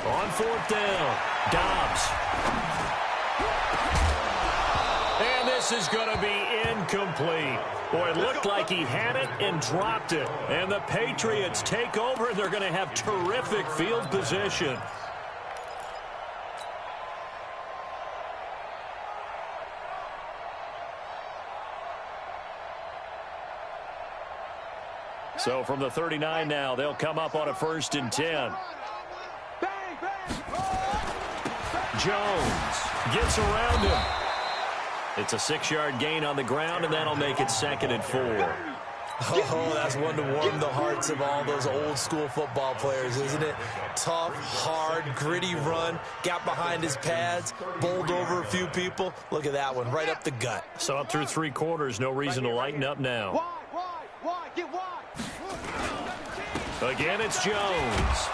A: On fourth down, Dobbs. And this is going to be incomplete. Boy, it looked like he had it and dropped it. And the Patriots take over, and they're going to have terrific field position. So from the 39 now, they'll come up on a 1st and 10. Jones gets around him. It's a 6-yard gain on the ground, and that'll make it 2nd and 4.
B: Oh, that's one to warm the hearts of all those old-school football players, isn't it? Tough, hard, gritty run, got behind his pads, bowled over a few people. Look at that one, right up the gut.
A: So up through 3 quarters, no reason to lighten up now. Again, it's Jones.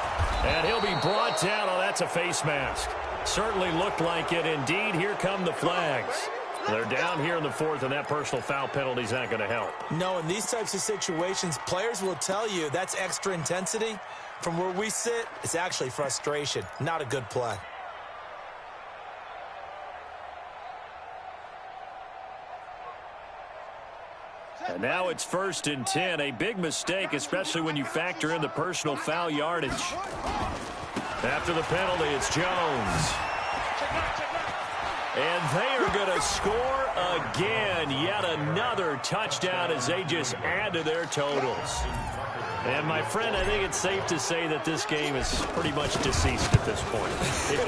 A: And he'll be brought down. Oh, that's a face mask. Certainly looked like it. Indeed, here come the flags. They're down here in the 4th, and that personal foul penalty is not going to help.
B: No, in these types of situations, players will tell you that's extra intensity. From where we sit, it's actually frustration. Not a good play.
A: And now it's 1st and 10. A big mistake, especially when you factor in the personal foul yardage. After the penalty, it's Jones. And they are going to score again. Yet another touchdown as they just add to their totals. And, my friend, I think it's safe to say that this game is pretty much deceased at this point.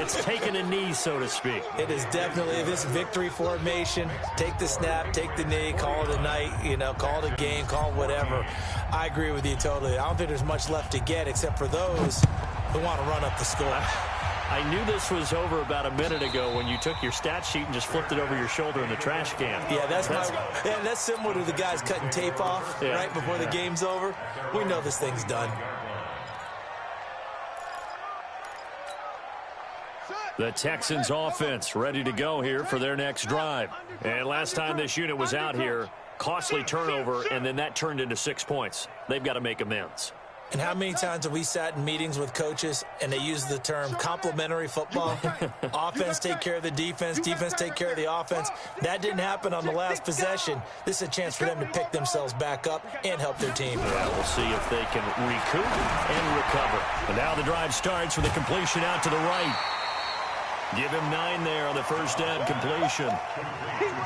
A: It's taken a knee, so to speak.
B: It is definitely this victory formation. Take the snap, take the knee, call it a night, call it a game, call it whatever. I agree with you totally. I don't think there's much left to get except for those who want to run up the score.
A: I knew this was over about a minute ago when you took your stat sheet and just flipped it over your shoulder in the trash can.
B: Yeah, that's similar to the guys cutting tape off right before the game's over. We know this thing's done.
A: The Texans offense ready to go here for their next drive. And last time this unit was out here, costly turnover, and then that turned into 6 points. They've got to make amends.
B: And how many times have we sat in meetings with coaches and they use the term complementary football? Offense take care of the defense, defense take care of the offense. That didn't happen on the last possession. This is a chance for them to pick themselves back up and help their team.
A: Yeah, we'll see if they can recoup and recover. And now the drive starts with a completion out to the right. Give him 9 there on the first down completion.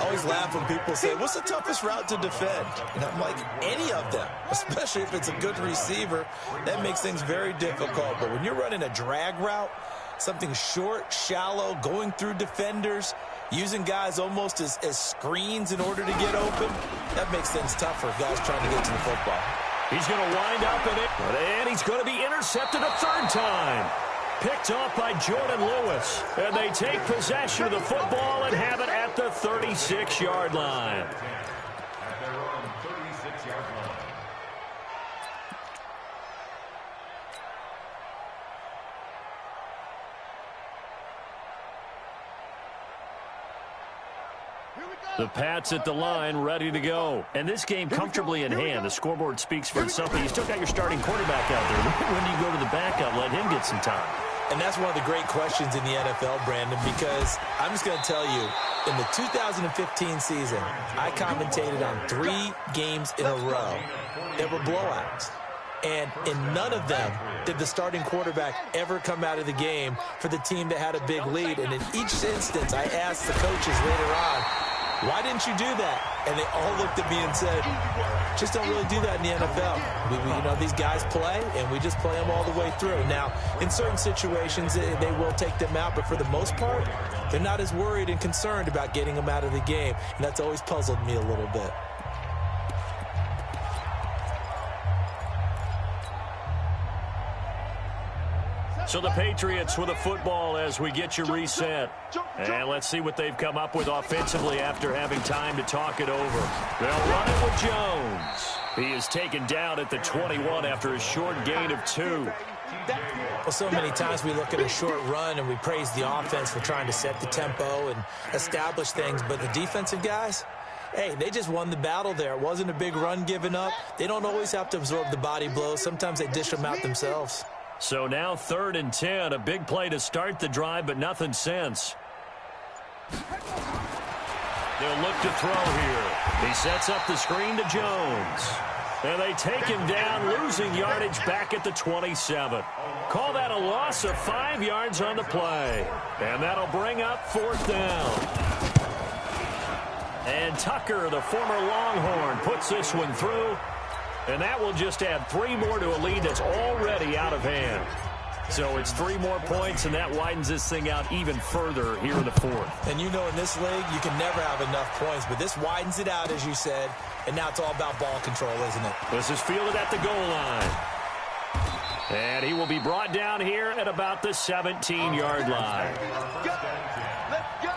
B: Always laugh when people say, what's the toughest route to defend? And I'm like, any of them, especially if it's a good receiver. That makes things very difficult. But when you're running a drag route, something short, shallow, going through defenders, using guys almost as screens in order to get open, that makes things tougher, guys trying to get to the football.
A: He's going to wind up in it, and he's going to be intercepted a third time. Picked off by Jordan Lewis, and they take possession of the football and have it at the 36-yard line.
D: At their own 36-yard line.
A: The Pats at the line, ready to go. And this game comfortably in hand. The scoreboard speaks for itself, but you still got your starting quarterback out there. When do you go to the backup, let him get some time?
B: And that's one of the great questions in the NFL, Brandon, because I'm just going to tell you, in the 2015 season, I commentated on 3 games in a row that were blowouts. And in none of them did the starting quarterback ever come out of the game for the team that had a big lead. And in each instance, I asked the coaches later on, why didn't you do that? And they all looked at me and said, just don't really do that in the NFL. You know, these guys play, and we just play them all the way through. Now, in certain situations, they will take them out, but for the most part, they're not as worried and concerned about getting them out of the game. And that's always puzzled me a little bit.
A: So the Patriots with a football as we get you reset. And let's see what they've come up with offensively after having time to talk it over. They'll run it with Jones. He is taken down at the 21 after a short gain of 2.
B: Well, so many times we look at a short run and we praise the offense for trying to set the tempo and establish things, but the defensive guys, hey, they just won the battle there. It wasn't a big run given up. They don't always have to absorb the body blows. Sometimes they dish them out themselves.
A: So now 3rd and 10, a big play to start the drive, but nothing since. They'll look to throw here. He sets up the screen to Jones. And they take him down, losing yardage back at the 27. Call that a loss of 5 yards on the play. And that'll bring up 4th down. And Tucker, the former Longhorn, puts this one through. And that will just add 3 more to a lead that's already out of hand. So it's 3 more points, and that widens this thing out even further here in the 4th.
B: And you know in this league, you can never have enough points, but this widens it out, as you said, and now it's all about ball control, isn't it?
A: This is fielded at the goal line. And he will be brought down here at about the 17-yard line.
C: Let's go!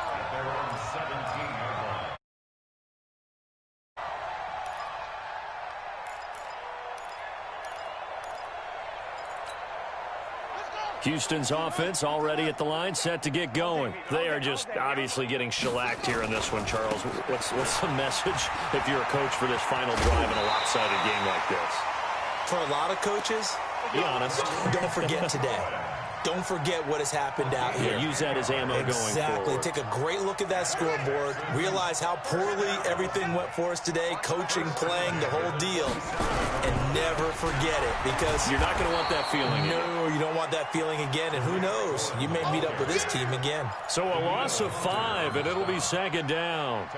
A: Houston's offense already at the line, set to get going. They are just obviously getting shellacked here in this one, Charles. What's the message if you're a coach for this final drive in a lopsided game like this?
B: For a lot of coaches,
A: be honest.
B: Don't forget today. Don't forget what has happened out here.
A: Yeah, use that as ammo going forward.
B: Exactly. Take a great look at that scoreboard. Realize how poorly everything went for us today. Coaching, playing, the whole deal. And never forget it, because
A: you're not going to want that feeling.
B: No, you don't want that feeling again. And who knows? You may meet up with this team again.
A: So a loss of 5, and it'll be 2nd down.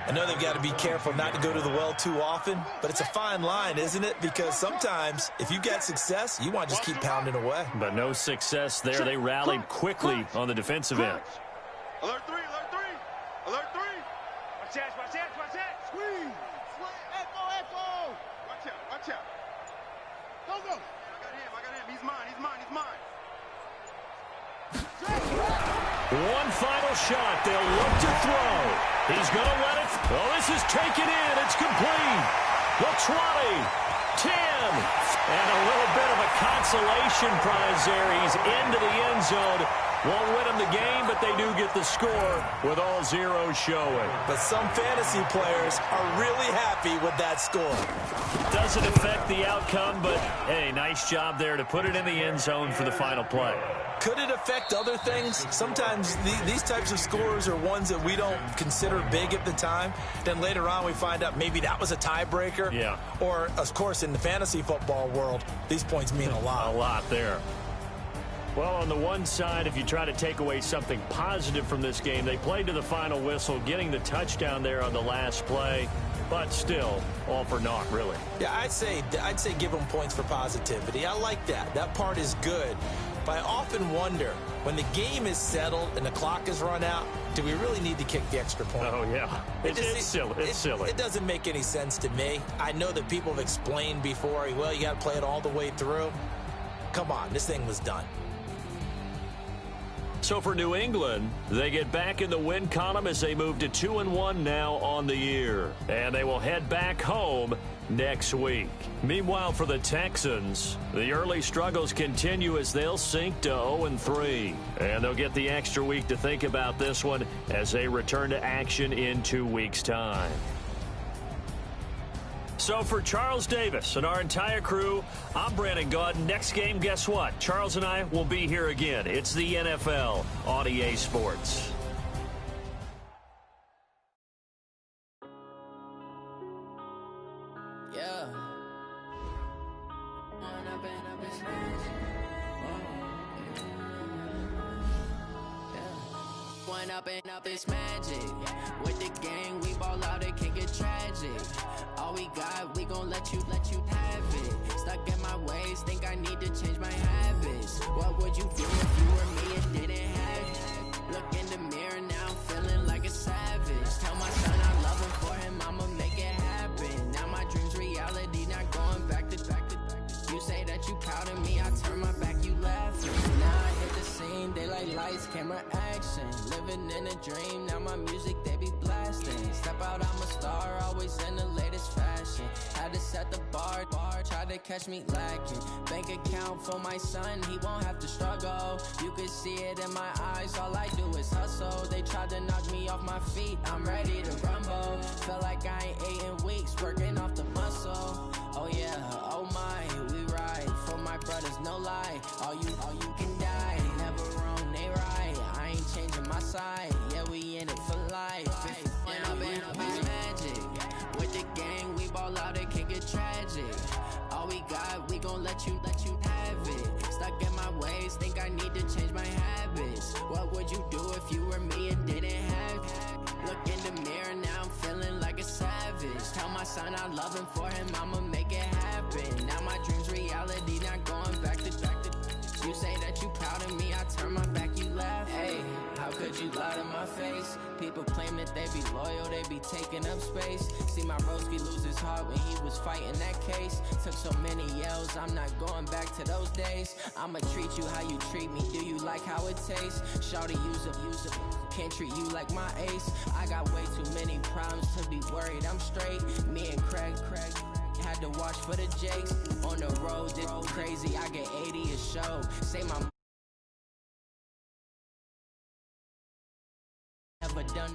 B: I know they've got to be careful not to go to the well too often, but it's a fine line, isn't it? Because sometimes if you get success, you want to just keep pounding away.
A: But no success there. They rallied quickly on the defensive end.
C: Alert 3, alert 3, alert 3. Watch out, watch out, watch out. Squeeze. Echo, echo. Watch out, watch out. Go, go. I got him. He's mine, he's mine, he's mine.
A: One final shot. They'll look to throw. He's going to let it. Oh, this is taken in. It's complete. The 20, 10, and a little bit of a consolation prize there. He's into the end zone. Won't win them the game, but they do get the score with all zeros showing.
B: But some fantasy players are really happy with that score.
A: Doesn't affect the outcome, but, hey, nice job there to put it in the end zone for the final play.
B: Could it affect other things? Sometimes these types of scores are ones that we don't consider big at the time. Then later on we find out maybe that was a tiebreaker.
A: Yeah.
B: Or, of course, in the fantasy football world, these points mean a lot.
A: A lot there. Well, on the one side, if you try to take away something positive from this game, they played to the final whistle, getting the touchdown there on the last play. But still, all for naught, really.
B: Yeah, I'd say give them points for positivity. I like that. That part is good. But I often wonder, when the game is settled and the clock is run out, do we really need to kick the extra point?
A: Oh, yeah. It's silly. It's silly.
B: It doesn't make any sense to me. I know that people have explained before, well, you got to play it all the way through. Come on, this thing was done.
A: So for New England, they get back in the win column as they move to 2-1 now on the year. And they will head back home next week. Meanwhile, for the Texans, the early struggles continue as they'll sink to 0-3. And they'll get the extra week to think about this one as they return to action in 2 weeks' time. So for Charles Davis and our entire crew, I'm Brandon Gaud. Next game, guess what? Charles and I will be here again. It's the NFL on EA Sports.
F: Yeah. One up and up, it's magic. With the gang, we ball out, it can get tragic. All we got, we gon' let you have it. Stuck in my ways, think I need to change my habits. What would you do if you were me and didn't have it? Look in the mirror now, feeling like a savage. Tell my son I love him, for him I'ma make it happen. Now my dream's reality, not going back to. You say that you proud of me, I turn my back, you laughing. Now I hit the scene, they like lights, camera, action. Living in a dream, now my music, they be blasting. Step out, I'm a star, always in the latest fashion. Had to set the bar, try to catch me lacking. Bank account for my son, he won't have to struggle. You can see it in my eyes, all I do is hustle. They tried to knock me off my feet, I'm ready to rumble. Feel like I ain't ate in weeks, working off the muscle. Oh yeah, oh my, we ride for my brothers, no lie. All you can die, never wrong, they right. I ain't changing my side, yeah, we in it for life. When up and up is magic. With the gang, we ball out, it can get tragic. All we got, we gon' let you have it. Stuck in my ways, think I need to change my habits. What would you do if you were me and didn't have it? Look in the mirror, now I'm feeling like a savage. Tell my son I love him, for him I'ma make it happen. Now my dream's reality, not going back to. You say that you proud of me, I turn my back, you laugh. Hey, how could you lie to my face? People claim that they be loyal, they be taking up space. See my broski lose his heart when he was fighting that case. Took so many yells, I'm not going back to those days. I'ma treat you how you treat me, do you like how it tastes? Shawty, use it, can't treat you like my ace. I got way too many problems to be worried, I'm straight. Me and Craig had to watch for the Jakes. On the road, it's crazy, I get 80 a show. Say my never done